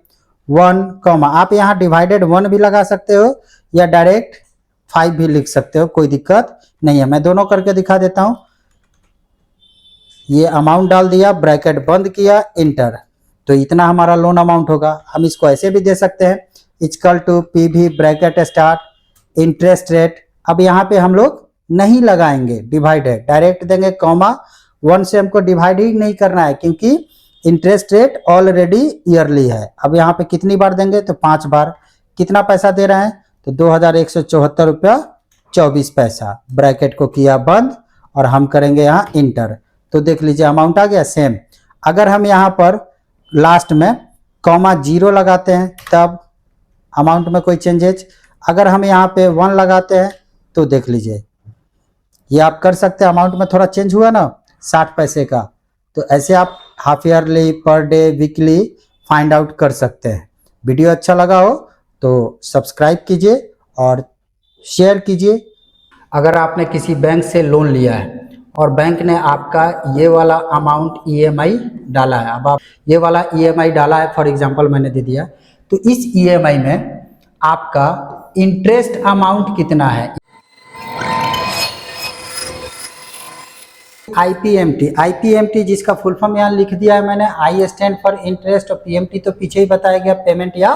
1 कॉमा, आप यहाँ डिवाइडेड 1 भी लगा सकते हो या डायरेक्ट 5 भी लिख सकते हो, कोई दिक्कत नहीं है। मैं दोनों करके दिखा देता हूँ, ये अमाउंट डाल दिया, ब्रैकेट बंद किया इंटर, तो इतना हमारा लोन अमाउंट होगा। हम इसको ऐसे भी दे सकते हैं, equal to PV bracket start interest rate, अब यहाँ पे हम लोग नहीं लगाएंगे डिवाइडेड, डायरेक्ट देंगे कॉमा, 1 से हमको डिवाइड ही नहीं करना है क्योंकि इंटरेस्ट रेट ऑलरेडी ईयरली है। अब यहाँ पे कितनी बार देंगे तो 5 बार, कितना पैसा दे रहे हैं तो 2174 रुपया 24 पैसा, ब्रैकेट को किया बंद और हम करेंगे यहाँ इंटर, तो देख लीजिए अमाउंट आ गया सेम। अगर हम यहाँ पर लास्ट में कॉमा 0 लगाते हैं तब अमाउंट में कोई चेंजेज, अगर हम यहाँ पे 1 लगाते हैं तो देख लीजिए ये आप कर सकते हैं, अमाउंट में थोड़ा चेंज हुआ ना 60 पैसे का, तो ऐसे आप half yearly, per day, weekly find out कर सकते हैं। वीडियो अच्छा लगा हो तो सब्सक्राइब कीजिए और शेयर कीजिए। अगर आपने किसी बैंक से लोन लिया है और बैंक ने आपका ये वाला अमाउंट ईएमआई डाला है, अब आप ये वाला ईएमआई डाला है, फॉर एग्जांपल मैंने दे दिया, तो इस ईएमआई में आपका इंटरेस्ट अमाउंट कितना है, आईपीएमटी जिसका फुल फॉर्म यहाँ लिख दिया है मैंने, आई स्टैंड फॉर इंटरेस्ट और पीएमटी तो पीछे ही बताया गया, पेमेंट या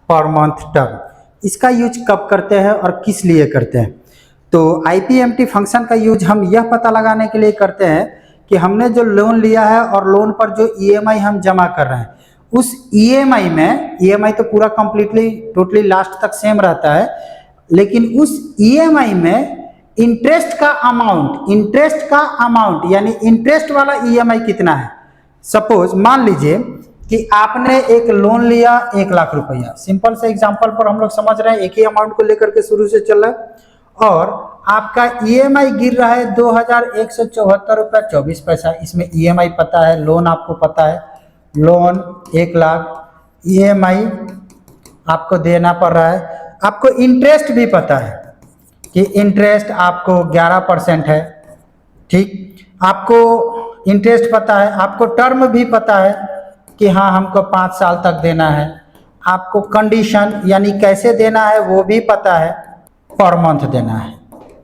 पर मंथ टर्म। इसका यूज कब करते हैं और किस लिए करते हैं, तो आईपीएमटी फंक्शन का यूज हम यह पता लगाने के लिए करते हैं कि हमने जो लोन लिया है और लोन पर जो ईएमआई हम जमा कर रहे हैं, उस ईएमआई में, ईएमआई तो पूरा कंप्लीटली टोटली लास्ट तक सेम रहता है, लेकिन उस ईएमआई में इंटरेस्ट का अमाउंट यानी इंटरेस्ट वाला ईएमआई कितना है। सपोज मान लीजिए कि आपने एक लोन लिया 1 लाख रुपया, सिंपल से एग्जांपल पर हम लोग समझ रहे हैं, एक ही अमाउंट को लेकर के शुरू से चल रहा है, और आपका ईएमआई गिर रहा है 2174 रुपया 24 पैसा। इसमें ईएमआई पता है, लोन आपको पता है, लोन 1 लाख, ईएमआई आपको देना पड़ रहा है, आपको इंटरेस्ट भी पता है कि इंटरेस्ट आपको 11% है, ठीक, आपको इंटरेस्ट पता है, आपको टर्म भी पता है कि हाँ हमको 5 साल तक देना है, आपको कंडीशन यानी कैसे देना है वो भी पता है, पर मंथ देना है।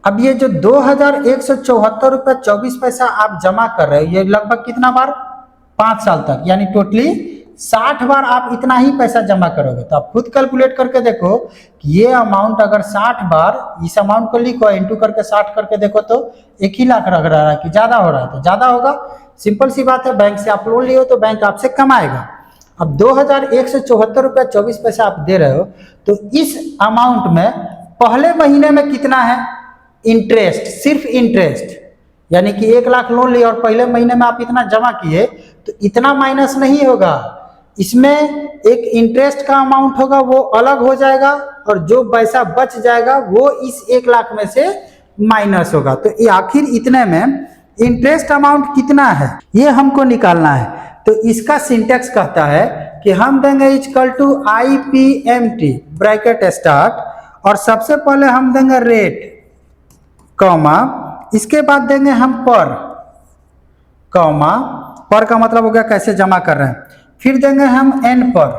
अब ये जो 2174 रुपया 24 पैसा आप जमा कर रहे हो, ये लगभग कितना बार, 5 साल तक, यानी टोटली 60 बार आप इतना ही पैसा जमा करोगे। तो आप खुद कैलकुलेट करके देखो कि ये अमाउंट अगर 60 बार इस अमाउंट को लिखो इंटू करके 60 करके देखो तो 1 ही लाख लग रहा है कि ज़्यादा हो रहा है, तो ज़्यादा होगा। सिंपल सी बात है, बैंक से आप लोन लिए हो तो बैंक आपसे कमाएगा। अब 2174 रुपया 24 पैसा आप दे रहे हो, तो इस अमाउंट में पहले महीने में कितना है इंटरेस्ट, सिर्फ इंटरेस्ट, यानी कि 1 लाख लोन लिया और पहले महीने में आप इतना जमा किए, तो इतना माइनस नहीं होगा, इसमें एक इंटरेस्ट का अमाउंट होगा वो अलग हो जाएगा और जो पैसा बच जाएगा वो इस 1 लाख में से माइनस होगा। तो ये आखिर इतने में इंटरेस्ट अमाउंट कितना है ये हमको निकालना है। तो इसका सिंटेक्स कहता है कि हम देंगे equal to IPMT bracket start और सबसे पहले हम देंगे रेट कॉमा, इसके बाद देंगे हम पर कॉमा, पर का मतलब हो गया कैसे जमा कर रहे हैं, फिर देंगे हम n पर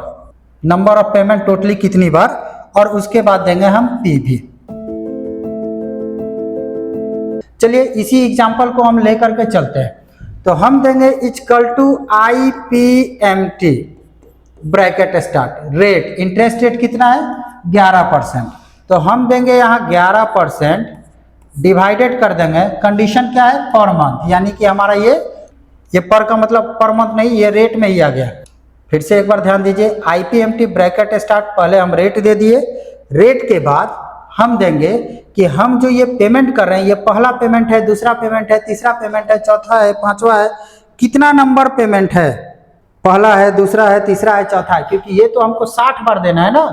नंबर ऑफ पेमेंट टोटली कितनी बार, और उसके बाद देंगे हम PV। चलिए इसी एग्जांपल को हम लेकर के चलते हैं। तो हम देंगे equal to IPMT bracket start rate, interest rate कितना है 11%, तो हम देंगे यहाँ 11% डिवाइडेड कर देंगे, कंडीशन क्या है पर मंथ, यानी कि हमारा ये पर का मतलब पर मंथ नहीं, ये रेट में ही आ गया। फिर से एक बार ध्यान दीजिए, IPMT ब्रैकेट स्टार्ट, पहले हम रेट दे दिए, रेट के बाद हम देंगे कि हम जो ये पेमेंट कर रहे हैं ये पहला पेमेंट है, दूसरा पेमेंट है, तीसरा पेमेंट है, चौथा है, पांचवा है, कितना नंबर पेमेंट है, पहला है, दूसरा है, तीसरा है, चौथा है, क्योंकि ये तो हमको 60 बार देना है ना,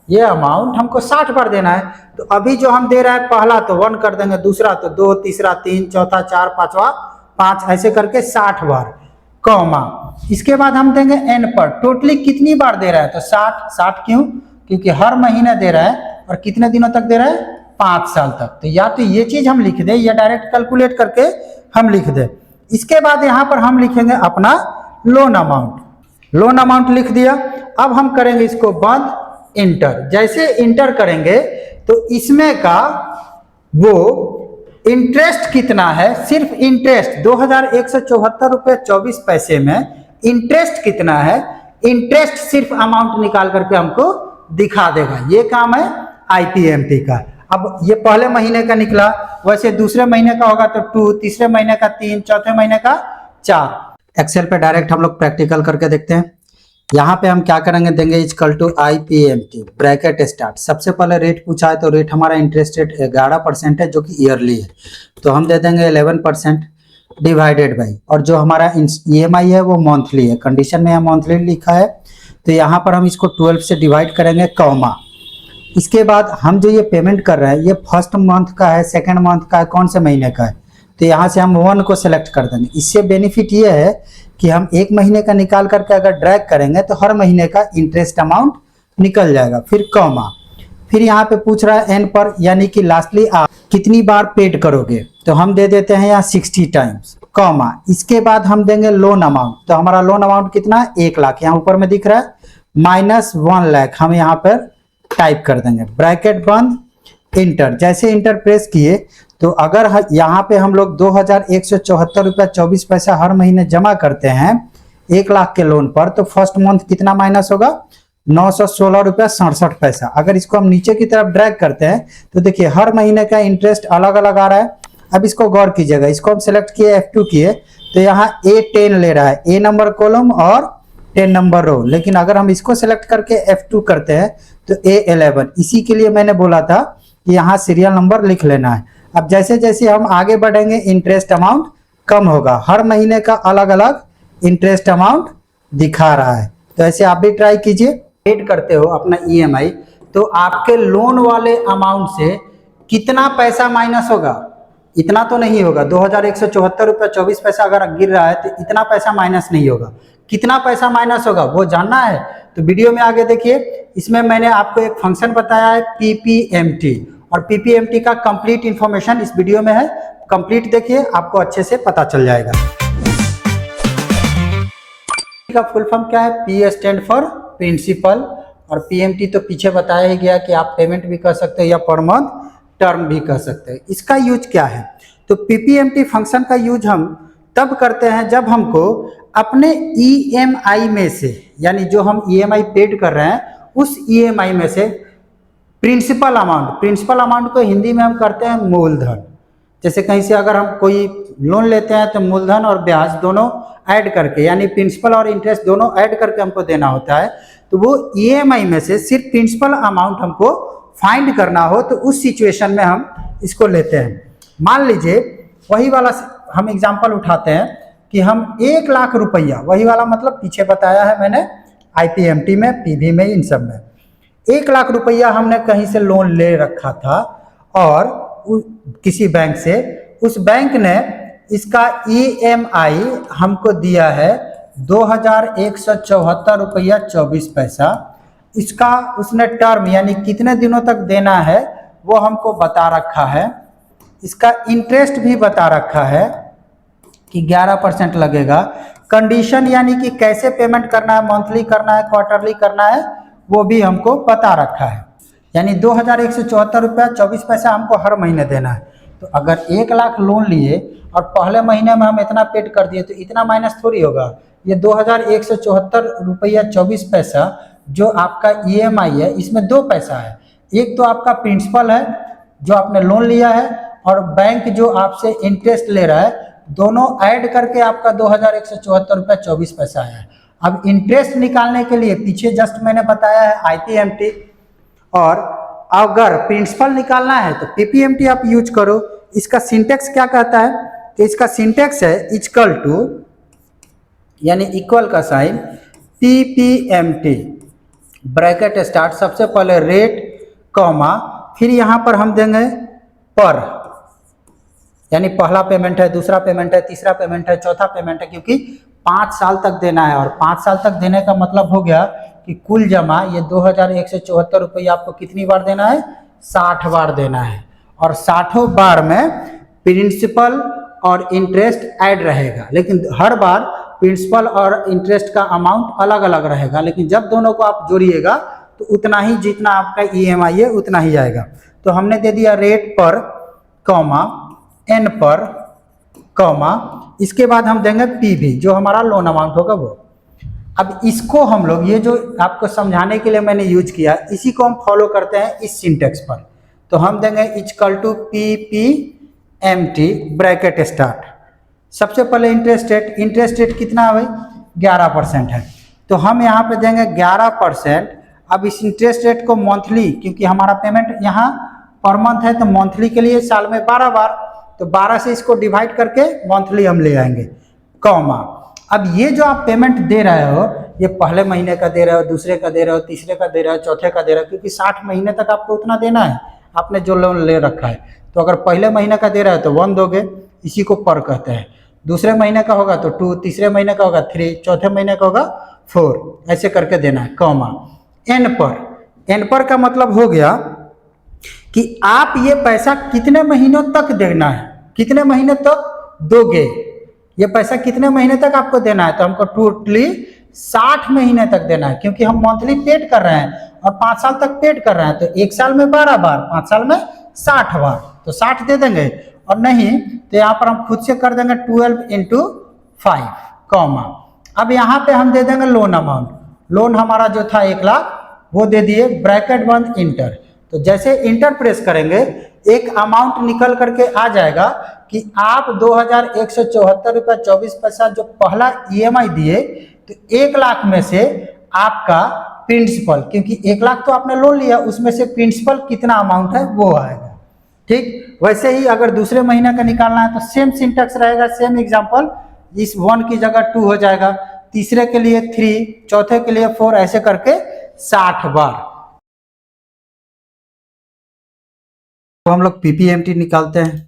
ये अमाउंट हमको 60 बार देना है। तो अभी जो हम दे रहे हैं पहला तो 1 कर देंगे, दूसरा तो 2, तीसरा 3, चौथा 4, पांचवा 5, ऐसे करके 60 बार कॉमा, इसके बाद हम देंगे n पर टोटली कितनी बार दे रहा है, तो 60 क्यों, क्योंकि हर महीने दे रहा है और कितने दिनों तक दे रहा है 5 साल तक। तो या तो ये चीज हम लिख दें या डायरेक्ट कैलकुलेट करके हम लिख दें। इसके बाद यहाँ पर हम लिखेंगे अपना लोन अमाउंट, लोन अमाउंट लिख दिया। अब हम करेंगे इसको बंद, इंटर, जैसे इंटर करेंगे तो इसमें का वो इंटरेस्ट कितना है, सिर्फ इंटरेस्ट 2174 रुपये 24 पैसे में इंटरेस्ट कितना है, इंटरेस्ट सिर्फ अमाउंट निकाल करके हमको दिखा देगा। ये काम है IPMT का। अब ये पहले महीने का निकला, वैसे दूसरे महीने का होगा तो 2, तीसरे महीने का 3, चौथे महीने का 4। एक्सेल पे डायरेक्ट हम लोग प्रैक्टिकल करके देखते हैं। यहाँ पे हम क्या करेंगे, देंगे equal to IPMT bracket start, सबसे पहले रेट पूछा है तो रेट हमारा इंटरेस्ट रेट 11% है जो कि ईयरली है, तो हम दे देंगे 11% डिवाइडेड बाई, और जो हमारा EMI है वो मंथली है, कंडीशन में यहाँ मंथली लिखा है, तो यहाँ पर हम इसको 12 से डिवाइड करेंगे कॉमा। इसके बाद हम जो ये पेमेंट कर रहे हैं ये फर्स्ट मंथ का है, सेकेंड मंथ का है, कौन से महीने का है, तो यहाँ से हम 1 को सिलेक्ट कर देंगे। इससे बेनिफिट ये है कि हम 1 महीने का निकाल करके अगर ड्रैग करेंगे तो हर महीने का इंटरेस्ट अमाउंट निकल जाएगा, फिर कॉमा, फिर यहाँ पे पूछ रहा है n पर, यानी कि लास्टली आप कितनी बार पेड करोगे, तो हम दे देते हैं यहाँ 60 टाइम्स कॉमा। इसके बाद हम देंगे लोन अमाउंट, तो हमारा लोन अमाउंट कितना है 1 लाख, यहाँ ऊपर में दिख रहा है -1 लाख, हम यहाँ पर टाइप कर देंगे, ब्रैकेट बंद, इंटर। जैसे इंटर प्रेस किए तो अगर यहाँ पे हम लोग 2174 रुपया 24 पैसा हर महीने जमा करते हैं 1 लाख के लोन पर, तो फर्स्ट मंथ कितना माइनस होगा 916 रुपया 67 पैसा। अगर इसको हम नीचे की तरफ ड्रैग करते हैं तो देखिए हर महीने का इंटरेस्ट अलग अलग आ रहा है। अब इसको गौर कीजिएगा, इसको हम सेलेक्ट किए F2 किए तो यहाँ A10 ले रहा है, A नंबर कॉलम और 10 नंबर रो, लेकिन अगर हम इसको सेलेक्ट करके F2 करते हैं तो A11, इसी के लिए मैंने बोला था कि यहाँ सीरियल नंबर लिख लेना है। अब जैसे जैसे हम आगे बढ़ेंगे इंटरेस्ट अमाउंट कम होगा, हर महीने का अलग अलग इंटरेस्ट अमाउंट दिखा रहा है, तो ऐसे आप भी ट्राई कीजिए। पेड करते हो अपना EMI तो आपके लोन वाले अमाउंट से कितना पैसा माइनस होगा, इतना तो नहीं होगा, 2174 रुपया 24 पैसा अगर गिर रहा है तो इतना पैसा माइनस नहीं होगा, कितना पैसा माइनस होगा वो जानना है तो वीडियो में आगे देखिए। इसमें मैंने आपको एक फंक्शन बताया है PPMT, और PPMT का कंप्लीट इंफॉर्मेशन इस वीडियो में है, कंप्लीट देखिए आपको अच्छे से पता चल जाएगा। का फुल फॉर्म क्या है, P स्टैंड फॉर प्रिंसिपल, और PMT तो पीछे बताया ही गया कि आप पेमेंट भी कर सकते हो या पर मंथ टर्म भी कर सकते हैं। इसका यूज क्या है, तो PPMT फंक्शन का यूज हम तब करते हैं जब हमको अपने ईएमआई में से, यानी जो हम ईएमआई पेड कर रहे हैं उस ईएमआई में से प्रिंसिपल अमाउंट को हिंदी में हम करते हैं मूलधन। जैसे कहीं से अगर हम कोई लोन लेते हैं तो मूलधन और ब्याज दोनों ऐड करके, यानी प्रिंसिपल और इंटरेस्ट दोनों ऐड करके हमको देना होता है। तो वो ईएमआई में से सिर्फ प्रिंसिपल अमाउंट हमको फाइंड करना हो तो उस सिचुएशन में हम इसको लेते हैं। मान लीजिए वही वाला हम एग्जांपल उठाते हैं कि हम 1 लाख रुपया, वही वाला मतलब पीछे बताया है मैंने आईपीएमटी में, पीवी में, इन सब में 1 लाख रुपया हमने कहीं से लोन ले रखा था और किसी बैंक से, उस बैंक ने इसका ईएमआई हमको दिया है 2174 रुपया 24 पैसा। इसका उसने टर्म यानी कितने दिनों तक देना है वो हमको बता रखा है। इसका इंटरेस्ट भी बता रखा है कि 11% लगेगा। कंडीशन यानी कि कैसे पेमेंट करना है, मंथली करना है, क्वार्टरली करना है, वो भी हमको बता रखा है। यानी 2174 रुपया 24 पैसा हमको हर महीने देना है। तो अगर 1 लाख लोन लिए और पहले महीने में हम इतना पेड कर दिए तो इतना माइनस थोड़ी होगा। ये 2174 रुपया 24 पैसा जो आपका ईएमआई है, इसमें 2 पैसा है। एक तो आपका प्रिंसिपल है जो आपने लोन लिया है और बैंक जो आपसे इंटरेस्ट ले रहा है, दोनों ऐड करके आपका 2174 रुपया 24 पैसा है। अब इंटरेस्ट निकालने के लिए पीछे जस्ट मैंने बताया है आईपीएमटी, और अगर प्रिंसिपल निकालना है तो पीपीएमटी आप यूज करो। इसका सिंटेक्स क्या कहता है, तो इसका सिंटेक्स है इक्वल टू, यानी इक्वल का साइन, पीपीएमटी ब्रैकेट स्टार्ट, सबसे पहले रेट कॉमा, फिर यहाँ पर हम देंगे पर, यानी पहला पेमेंट है, दूसरा पेमेंट है, तीसरा पेमेंट है, चौथा पेमेंट है, क्योंकि 5 साल तक देना है। और 5 साल तक देने का मतलब हो गया कि कुल जमा ये 2174 रुपये आपको कितनी बार देना है, 60 बार देना है। और 60 बार में प्रिंसिपल और इंटरेस्ट ऐड रहेगा, लेकिन हर बार प्रिंसिपल और इंटरेस्ट का अमाउंट अलग अलग रहेगा। लेकिन जब दोनों को आप जोड़िएगा तो उतना ही, जितना आपका ईएमआई है उतना ही जाएगा। तो हमने दे दिया रेट पर कॉमा एन पर कॉमा, इसके बाद हम देंगे पीवी जो हमारा लोन अमाउंट होगा वो। अब इसको हम लोग, ये जो आपको समझाने के लिए मैंने यूज किया, इसी को हम फॉलो करते हैं इस सिंटेक्स पर। तो हम देंगे equal to PPMT bracket start, सबसे पहले इंटरेस्ट रेट कितना है भाई, 11% है। तो हम यहाँ पे देंगे 11%। अब इस इंटरेस्ट रेट को मंथली, क्योंकि हमारा पेमेंट यहाँ पर मंथ है तो मंथली के लिए साल में 12 बार, तो 12 से इसको डिवाइड करके मंथली हम ले आएंगे कॉमा। अब ये जो आप पेमेंट दे रहे हो, ये पहले महीने का दे रहे हो, दूसरे का दे रहे हो, तीसरे का दे रहे हो, चौथे का दे रहे हो, क्योंकि 60 महीने तक आपको उतना देना है आपने जो लोन ले रखा है। तो अगर पहले महीने का दे रहा है तो 1 दोगे, इसी को पर कहते हैं। दूसरे महीने का होगा तो 2, तीसरे महीने का होगा 3, चौथे महीने का होगा 4, ऐसे करके देना है कॉमा। एन पर का मतलब हो गया कि आप ये पैसा कितने महीनों तक देना है, कितने महीने तक दोगे, ये पैसा कितने महीने तक आपको देना है। तो हमको टोटली 60 महीने तक देना है, क्योंकि हम मंथली पेड कर रहे हैं और 5 साल तक पेड कर रहे हैं। तो 1 साल में 12 बार, 5 साल में 60 बार, तो 60 दे देंगे। और नहीं तो यहाँ पर हम खुद से कर देंगे 12 × 5 कॉमा। अब यहाँ पे हम दे देंगे लोन अमाउंट। लोन हमारा जो था 1 लाख, वो दे दिए, ब्रैकेट बंद, इंटर। तो जैसे इंटर प्रेस करेंगे एक अमाउंट निकल करके आ जाएगा कि आप 2174 रुपया 24 पैसा जो पहला ईएमआई दिए, तो 1 लाख में से आपका प्रिंसिपल, क्योंकि 1 लाख तो आपने लोन लिया, उसमें से प्रिंसिपल कितना अमाउंट है वो आएगा। ठीक वैसे ही अगर दूसरे महीने का निकालना है तो सेम सिंटेक्स रहेगा, सेम एग्जांपल, इस 1 की जगह 2 हो जाएगा, तीसरे के लिए 3, चौथे के लिए 4, ऐसे करके 60 बार। तो हम लोग पीपीएमटी निकालते हैं।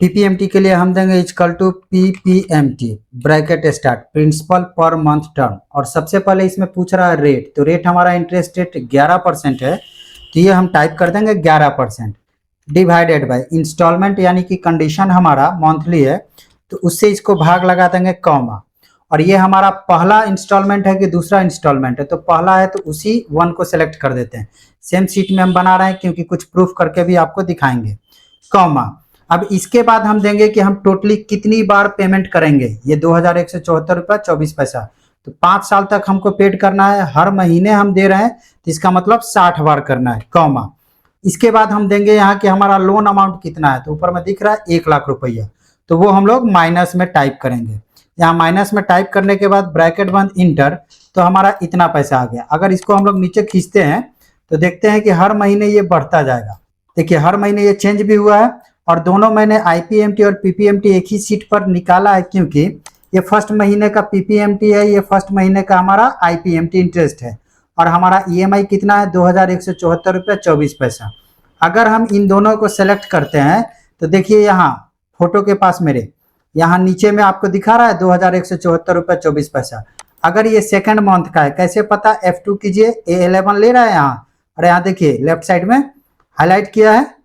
पीपीएमटी के लिए हम देंगे equal to PPMT bracket start, principal per month term. और सबसे पहले इसमें पूछ रहा है रेट, तो रेट हमारा इंटरेस्ट रेट 11% है, तो ये हम टाइप कर देंगे 11% डिवाइडेड बाय इंस्टॉलमेंट, यानी कि कंडीशन हमारा मंथली है तो उससे इसको भाग लगा देंगे कॉमा। और ये हमारा पहला इंस्टॉलमेंट है कि दूसरा इंस्टॉलमेंट है, तो पहला है तो उसी 1 को सेलेक्ट कर देते हैं। सेम शीट में हम बना रहे हैं क्योंकि कुछ प्रूफ करके भी आपको दिखाएंगे कॉमा। अब इसके बाद हम देंगे कि हम टोटली कितनी बार पेमेंट करेंगे, ये 2174 रुपया 24 पैसा। तो 5 साल तक हमको पेड करना है, हर महीने हम दे रहे हैं, तो इसका मतलब 60 बार करना है, कॉमा। इसके बाद हम देंगे यहाँ कि हमारा लोन अमाउंट कितना है, तो ऊपर में दिख रहा है 1,00,000 रुपया, तो वो हम लोग माइनस में टाइप करेंगे। यहाँ माइनस में टाइप करने के बाद ब्रैकेट बंद इंटर, तो हमारा इतना पैसा आ गया। अगर इसको हम लोग नीचे खींचते हैं तो देखते हैं कि हर महीने ये बढ़ता जाएगा। देखिए हर महीने ये चेंज भी हुआ है, और दोनों मैंने आईपीएमटी और पीपीएमटी एक ही सीट पर निकाला है, क्योंकि ये फर्स्ट महीने का पीपीएमटी है, ये फर्स्ट महीने का हमारा आईपीएमटी इंटरेस्ट है, और हमारा ईएमआई कितना है 2174 रुपया 24 पैसा। अगर हम इन दोनों को सेलेक्ट करते हैं तो देखिए यहाँ फोटो के पास मेरे यहाँ नीचे में आपको दिखा रहा है 2174 रुपया 24 पैसा। अगर ये सेकंड मंथ का है, कैसे पता, F2 कीजिए, A11 ले रहा है यहाँ, और यहाँ देखिए लेफ्ट साइड में हाईलाइट किया है,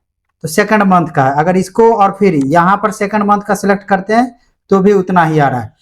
तो सेकंड मंथ का है। अगर इसको और फिर यहाँ पर सेकंड मंथ का सिलेक्ट करते हैं तो भी उतना ही आ रहा है।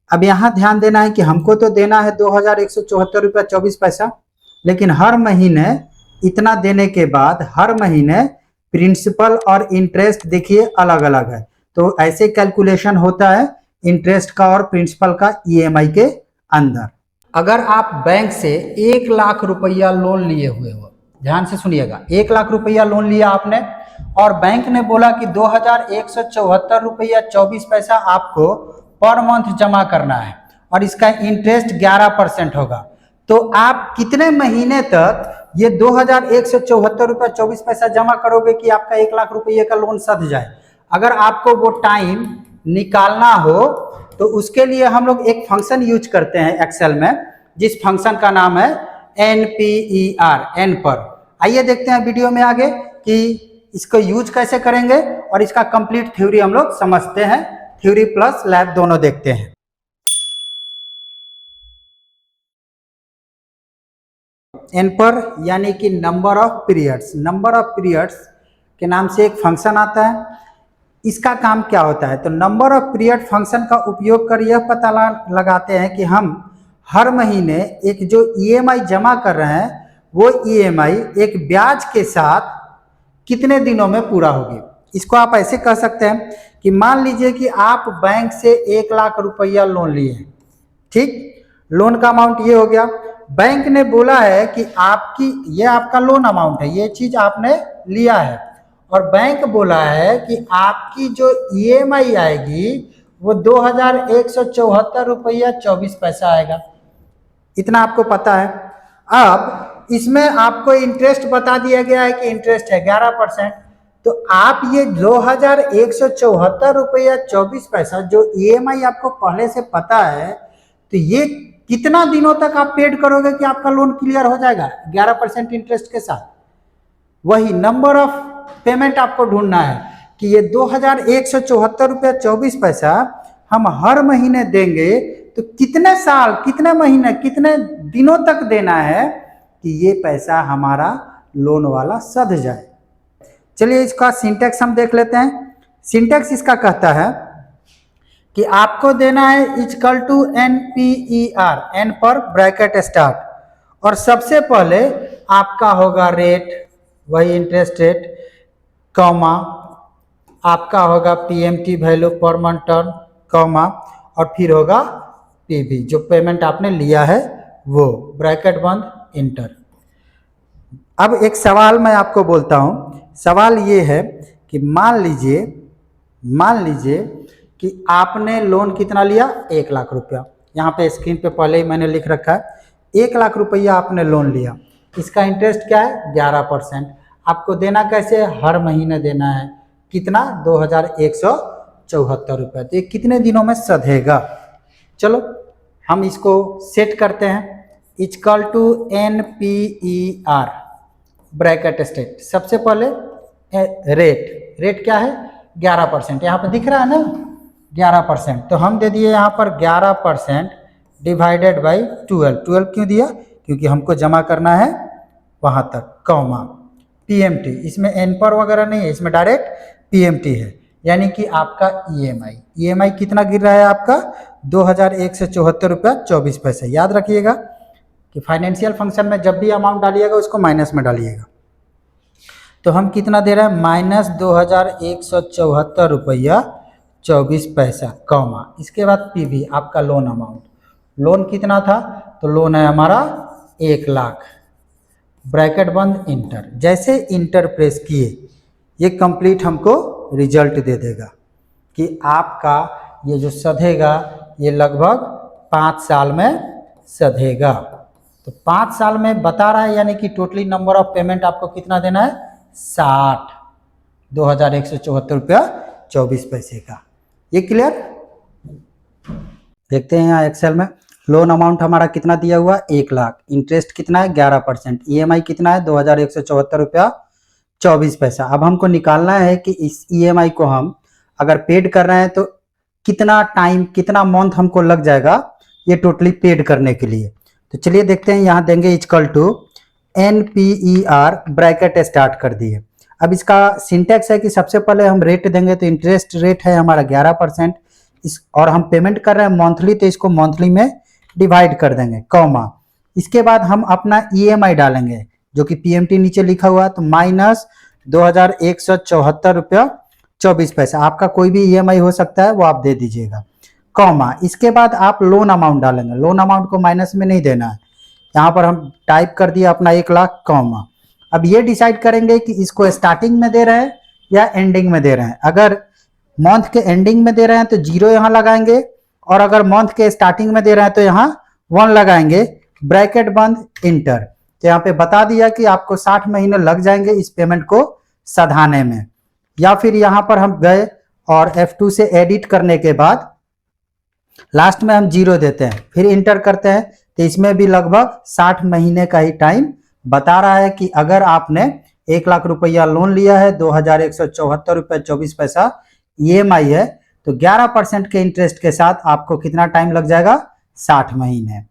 अब यहाँ ध्यान देना है कि हमको तो देना है 2174 रुपया 24 पैसा, लेकिन हर महीने इतना देने के बाद हर महीने प्रिंसिपल और इंटरेस्ट देखिए अलग अलग है। तो ऐसे कैलकुलेशन होता है इंटरेस्ट का और प्रिंसिपल का ईएमआई के अंदर। अगर आप बैंक से 1,00,000 रुपया लोन लिए हुए हो, ध्यान से सुनिएगा, 1,00,000 रुपया लोन लिया आपने, और बैंक ने बोला कि 2174 रुपया 24 पैसा आपको पर मंथ जमा करना है, और इसका इंटरेस्ट 11% होगा। तो आप कितने महीने तक ये 2174 रुपया 24 पैसा जमा करोगे कि आपका 1,00,000 रुपये का लोन सध जाए? अगर आपको वो टाइम निकालना हो तो उसके लिए हम लोग एक फंक्शन यूज करते हैं एक्सेल में, जिस फंक्शन का नाम है NPER, एन पर। आइए देखते हैं वीडियो में आगे कि इसको यूज कैसे करेंगे, और इसका कंप्लीट थ्योरी हम लोग समझते हैं, थ्योरी प्लस लैब दोनों देखते हैं। एन पर यानी कि number of periods, number of periods के नाम से एक फंक्शन आता है। इसका काम क्या होता है, तो नंबर ऑफ पीरियड फंक्शन का उपयोग कर यह पता लगाते हैं कि हम हर महीने एक जो ईएमआई जमा कर रहे हैं वो ईएमआई एक ब्याज के साथ कितने दिनों में पूरा होगी। इसको आप ऐसे कह सकते हैं कि मान लीजिए कि आप बैंक से 1,00,000 रुपया लोन लिए हैं, ठीक, लोन का अमाउंट ये हो गया। बैंक ने बोला है कि आपकी ये आपका लोन अमाउंट है, ये चीज आपने लिया है, और बैंक बोला है कि आपकी जो ईएमआई आएगी वो 2174 रुपया 24 पैसा आएगा। इतना आपको पता है। अब इसमें आपको इंटरेस्ट बता दिया गया है कि इंटरेस्ट है 11%। तो आप ये 2174 रुपया 24 पैसा जो ईएमआई आपको पहले से पता है, तो ये कितना दिनों तक आप पेड करोगे कि आपका लोन क्लियर हो जाएगा 11% इंटरेस्ट के साथ? वही नंबर ऑफ पेमेंट आपको ढूंढना है कि ये 2174 रुपया 24 पैसा हम हर महीने देंगे, तो कितने साल, कितने महीने, कितने दिनों तक देना है कि ये पैसा हमारा लोन वाला सध जाए। चलिए इसका सिंटेक्स हम देख लेते हैं। सिंटेक्स इसका कहता है कि आपको देना है इक्वल टू NPER, एन पर ब्रैकेट स्टार्ट, और सबसे पहले आपका होगा रेट, वही इंटरेस्ट रेट, कॉमा, आपका होगा PMT वैल्यू पर मंथ टर्म, कॉमा, और फिर होगा PV जो पेमेंट आपने लिया है वो, ब्रैकेट बंद, इंटर। अब एक सवाल मैं आपको बोलता हूँ। सवाल ये है कि मान लीजिए कि आपने लोन कितना लिया, 1,00,000 रुपया। यहाँ पे स्क्रीन पे पहले ही मैंने लिख रखा है, 1,00,000 रुपया आपने लोन लिया। इसका इंटरेस्ट क्या है, 11%। आपको देना कैसे, हर महीने देना है। कितना, 2174 रुपया। तो ये कितने दिनों में सधेगा? चलो हम इसको सेट करते हैं, equal to NPER bracket state. सबसे पहले रेट क्या है, 11%, यहाँ पे दिख रहा है ना 11%, तो हम दे दिए यहाँ पर 11% डिवाइडेड बाई 12 क्यों दिया, क्योंकि हमको जमा करना है वहाँ तक, कॉमा, PMT, इसमें एन पर वगैरह नहीं है, इसमें डायरेक्ट PMT है, यानी कि आपका ईएमआई कितना गिर रहा है आपका 2174 रुपया 24 पैसे। याद रखिएगा कि फाइनेंशियल फंक्शन में जब भी अमाउंट डालिएगा उसको माइनस में डालिएगा। तो हम कितना दे रहे हैं, -2174 रुपया 24 पैसा, कॉमा, इसके बाद PV आपका लोन अमाउंट, लोन कितना था, तो लोन है हमारा 1 लाख, ब्रैकेट बंद, इंटर। जैसे इंटर प्रेस किए ये कंप्लीट हमको रिजल्ट दे देगा कि आपका ये जो सधेगा ये लगभग 5 साल में सधेगा। तो 5 साल में बता रहा है, यानी कि टोटली नंबर ऑफ पेमेंट आपको कितना देना है, 60, 2174 रुपया 24 पैसे का। ये क्लियर? देखते हैं यहाँ एक्सेल में, लोन अमाउंट हमारा कितना दिया हुआ, 1 लाख, इंटरेस्ट कितना है 11%, EMI कितना है 2174 रुपया 24 पैसा। अब हमको निकालना है कि इस EMI को हम अगर पेड कर रहे हैं तो कितना टाइम, कितना मंथ हमको लग जाएगा ये टोटली पेड करने के लिए। तो चलिए देखते हैं, यहाँ देंगे equal to NPER, bracket start कर दिए। अब इसका सिंटेक्स है कि सबसे पहले हम रेट देंगे, तो इंटरेस्ट रेट है हमारा 11%, और हम पेमेंट कर रहे हैं मंथली, तो इसको मंथली में डिवाइड कर देंगे, कॉमा, इसके बाद हम अपना EMI डालेंगे जो कि PMT नीचे लिखा हुआ है, तो -2174 रुपया 24 पैसा, आपका कोई भी EMI हो सकता है वो आप दे दीजिएगा, कॉमा, इसके बाद आप लोन अमाउंट डालेंगे, लोन अमाउंट को माइनस में नहीं देना है, यहाँ पर हम टाइप कर दिया अपना 1 लाख, कॉमा। अब ये डिसाइड करेंगे कि इसको स्टार्टिंग में दे रहे हैं या एंडिंग में दे रहे हैं। अगर मंथ के एंडिंग में दे रहे हैं तो 0 यहाँ लगाएंगे, और अगर मंथ के स्टार्टिंग में दे रहे हैं तो यहाँ 1 लगाएंगे, ब्रैकेट बंद, इंटर। तो यहाँ पे बता दिया कि आपको 60 महीने लग जाएंगे इस पेमेंट को सधाने में। या फिर यहाँ पर हम गए और F2 से एडिट करने के बाद लास्ट में हम 0 देते हैं, फिर इंटर करते हैं, तो इसमें भी लगभग 60 महीने का ही टाइम बता रहा है कि अगर आपने 1 लाख रुपया लोन लिया है, 2174 रुपया 24 पैसा EMI है, तो 11% के इंटरेस्ट के साथ आपको कितना टाइम लग जाएगा, 60 महीने।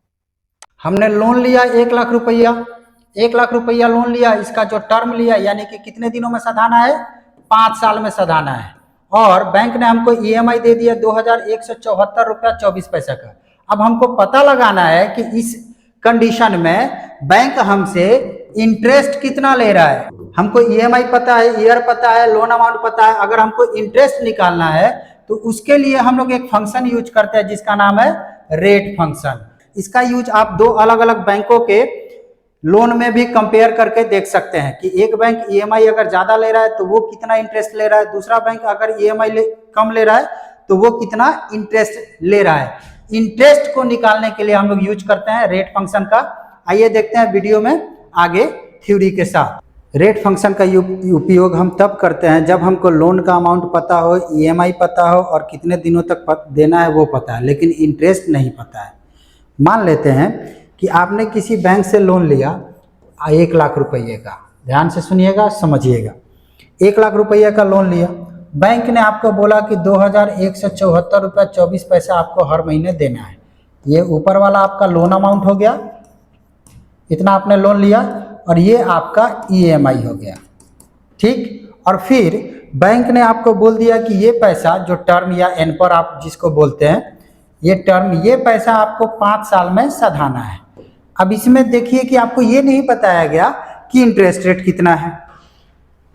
हमने लोन लिया 1 लाख रुपया, 1 लाख रुपया लोन लिया, इसका जो टर्म लिया यानी कि कितने दिनों में सधाना है, 5 साल में सधाना है, और बैंक ने हमको EMI दे दिया 2174 रुपया 24 पैसा का। अब हमको पता लगाना है कि इस कंडीशन में बैंक हमसे इंटरेस्ट कितना ले रहा है। हमको EMI पता है, ईयर पता है, लोन अमाउंट पता है, अगर हमको इंटरेस्ट निकालना है तो उसके लिए हम लोग एक फंक्शन यूज करते हैं जिसका नाम है रेट फंक्शन। इसका यूज आप 2 अलग अलग बैंकों के लोन में भी कंपेयर करके देख सकते हैं कि एक बैंक EMI अगर ज्यादा ले रहा है तो वो कितना इंटरेस्ट ले रहा है, दूसरा बैंक अगर EMI कम ले रहा है तो वो कितना इंटरेस्ट ले रहा है। इंटरेस्ट को निकालने के लिए हम लोग यूज करते हैं रेट फंक्शन का। आइए देखते हैं वीडियो में आगे थ्योरी के साथ। रेट फंक्शन का उपयोग हम तब करते हैं जब हमको लोन का अमाउंट पता हो, EMI पता हो और कितने दिनों तक देना है वो पता है, लेकिन इंटरेस्ट नहीं पता है। मान लेते हैं कि आपने किसी बैंक से लोन लिया 1 लाख रुपये का, ध्यान से सुनिएगा, समझिएगा, 1 लाख रुपये का लोन लिया, बैंक ने आपको बोला कि 2174 रुपया 24 पैसा आपको हर महीने देना है। ये ऊपर वाला आपका लोन अमाउंट हो गया, इतना आपने लोन लिया, और ये आपका EMI हो गया, ठीक। और फिर बैंक ने आपको बोल दिया कि ये पैसा जो टर्म या एनपर आप जिसको बोलते हैं, ये टर्म, ये पैसा आपको 5 साल में सधाना है। अब इसमें देखिए कि आपको ये नहीं बताया गया कि इंटरेस्ट रेट कितना है,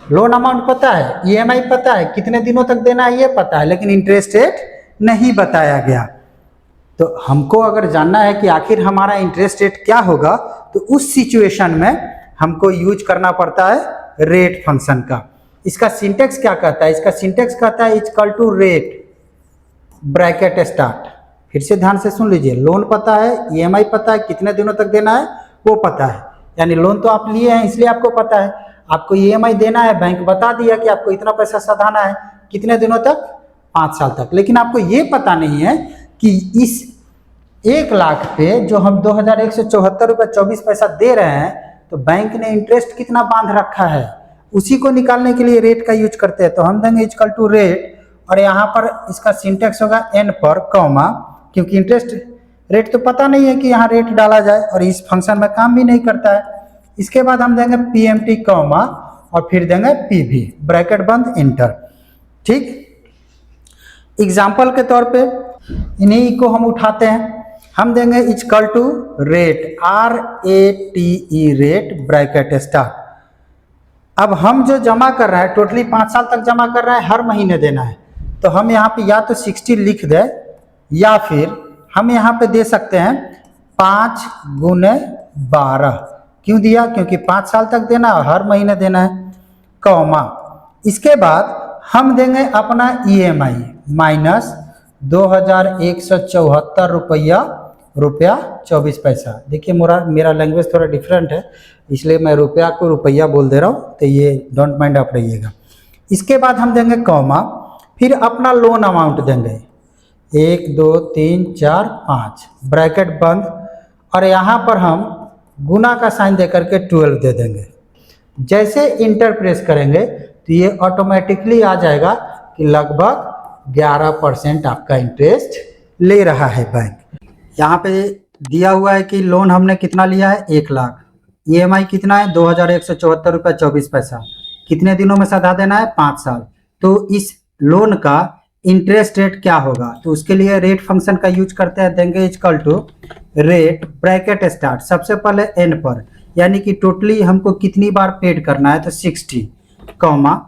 लोन अमाउंट पता है, EMI पता है, कितने दिनों तक देना है ये पता है, लेकिन इंटरेस्ट रेट नहीं बताया गया। तो हमको अगर जानना है कि आखिर हमारा इंटरेस्ट रेट क्या होगा, तो उस सिचुएशन में हमको यूज करना पड़ता है रेट फंक्शन का। इसका सिंटेक्स क्या कहता है, इसका सिंटेक्स कहता है equal to rate, bracket start. फिर से ध्यान से सुन लीजिए, लोन पता है, EMI पता है, कितने दिनों तक देना है वो पता है, यानी लोन तो आप लिए हैं इसलिए आपको पता है, आपको EMI देना है, बैंक बता दिया कि आपको इतना पैसा सधाना है, कितने दिनों तक, 5 साल तक। लेकिन आपको ये पता नहीं है कि इस 1 लाख पे जो हम 2174 रुपया 24 पैसा दे रहे हैं, तो बैंक ने इंटरेस्ट कितना बांध रखा है, उसी को निकालने के लिए रेट का यूज करते हैं। तो हम देंगे इक्वल टू रेट, और यहाँ पर इसका सिंटेक्स होगा n पर, कॉमा, क्योंकि इंटरेस्ट रेट तो पता नहीं है कि यहाँ रेट डाला जाए, और इस फंक्शन में काम भी नहीं करता है। इसके बाद हम देंगे PMT, कॉमा, और फिर देंगे PV, ब्रैकेट बंद, इंटर, ठीक। एग्जाम्पल के तौर पे इन्हीं को हम उठाते हैं, हम देंगे equal to rate, RATE, rate, bracket start. अब हम जो जमा कर रहे हैं टोटली 5 साल तक जमा कर रहे हैं, हर महीने देना है, तो हम यहाँ पे या तो 60 लिख दें या फिर हम यहाँ पे दे सकते हैं 5 गुने 12। क्यों दिया? क्योंकि 5 साल तक देना है, हर महीने देना है, कौमा। इसके बाद हम देंगे अपना EMI माइनस 2174 रुपया 24 पैसा। देखिए मेरा लैंग्वेज थोड़ा डिफरेंट है, इसलिए मैं रुपया को रुपया बोल दे रहा हूँ, तो ये डोंट माइंड आप रहिएगा। इसके बाद हम देंगे कॉमा, फिर अपना लोन अमाउंट देंगे 1 2 3 4 5 ब्रैकेट बंद, और यहाँ पर हम गुना का साइन दे करके 12 दे देंगे। जैसे इंटर प्रेस करेंगे तो ये ऑटोमेटिकली आ जाएगा कि लगभग 11% आपका इंटरेस्ट ले रहा है बैंक। यहाँ पे दिया हुआ है कि लोन हमने कितना लिया है 1 लाख, EMI कितना है 2174 रुपया 24 पैसा, कितने दिनों में सधा देना है 5 साल। तो इस लोन का इंटरेस्ट रेट क्या होगा, तो उसके लिए रेट फंक्शन का यूज करते हैं, देंगे equal to rate bracket start, सबसे पहले n पर, यानी कि टोटली हमको कितनी बार पेड करना है तो 60, कॉमा।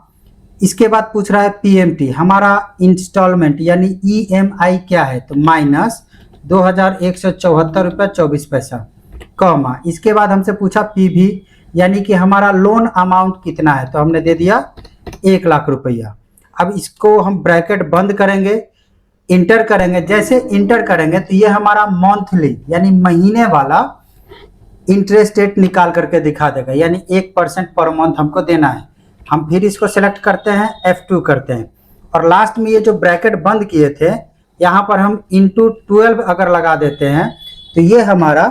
इसके बाद पूछ रहा है PMT, हमारा इंस्टॉलमेंट यानी EMI क्या है, तो माइनस 2174 रुपया 24 पैसा, कॉमा। इसके बाद हमसे पूछा PV यानी कि हमारा लोन अमाउंट कितना है, तो हमने दे दिया 1 लाख रुपया। अब इसको हम ब्रैकेट बंद करेंगे, इंटर करेंगे। जैसे इंटर करेंगे तो ये हमारा मंथली यानी महीने वाला इंटरेस्ट रेट निकाल करके दिखा देगा, यानी 1% पर मंथ हमको देना है। हम फिर इसको सेलेक्ट करते हैं, F2 करते हैं, और लास्ट में ये जो ब्रैकेट बंद किए थे यहाँ पर हम इंटू 12 अगर लगा देते हैं तो ये हमारा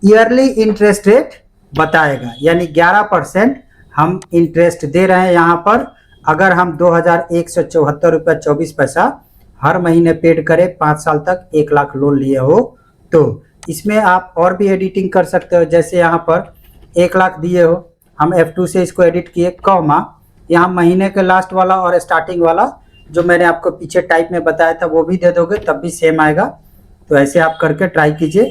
ईयरली इंटरेस्ट रेट बताएगा, यानी 11% हम इंटरेस्ट दे रहे हैं यहाँ पर। अगर हम 2174 रुपया 24 पैसा हर महीने पेड करें 5 साल तक 1 लाख लोन लिए हो, तो इसमें आप और भी एडिटिंग कर सकते हो। जैसे यहाँ पर 1 लाख दिए हो, हम F2 से इसको एडिट किए, कॉमा, यहाँ महीने के लास्ट वाला और स्टार्टिंग वाला जो मैंने आपको पीछे टाइप में बताया था वो भी दे दोगे तब भी सेम आएगा। तो ऐसे आप करके ट्राई कीजिए।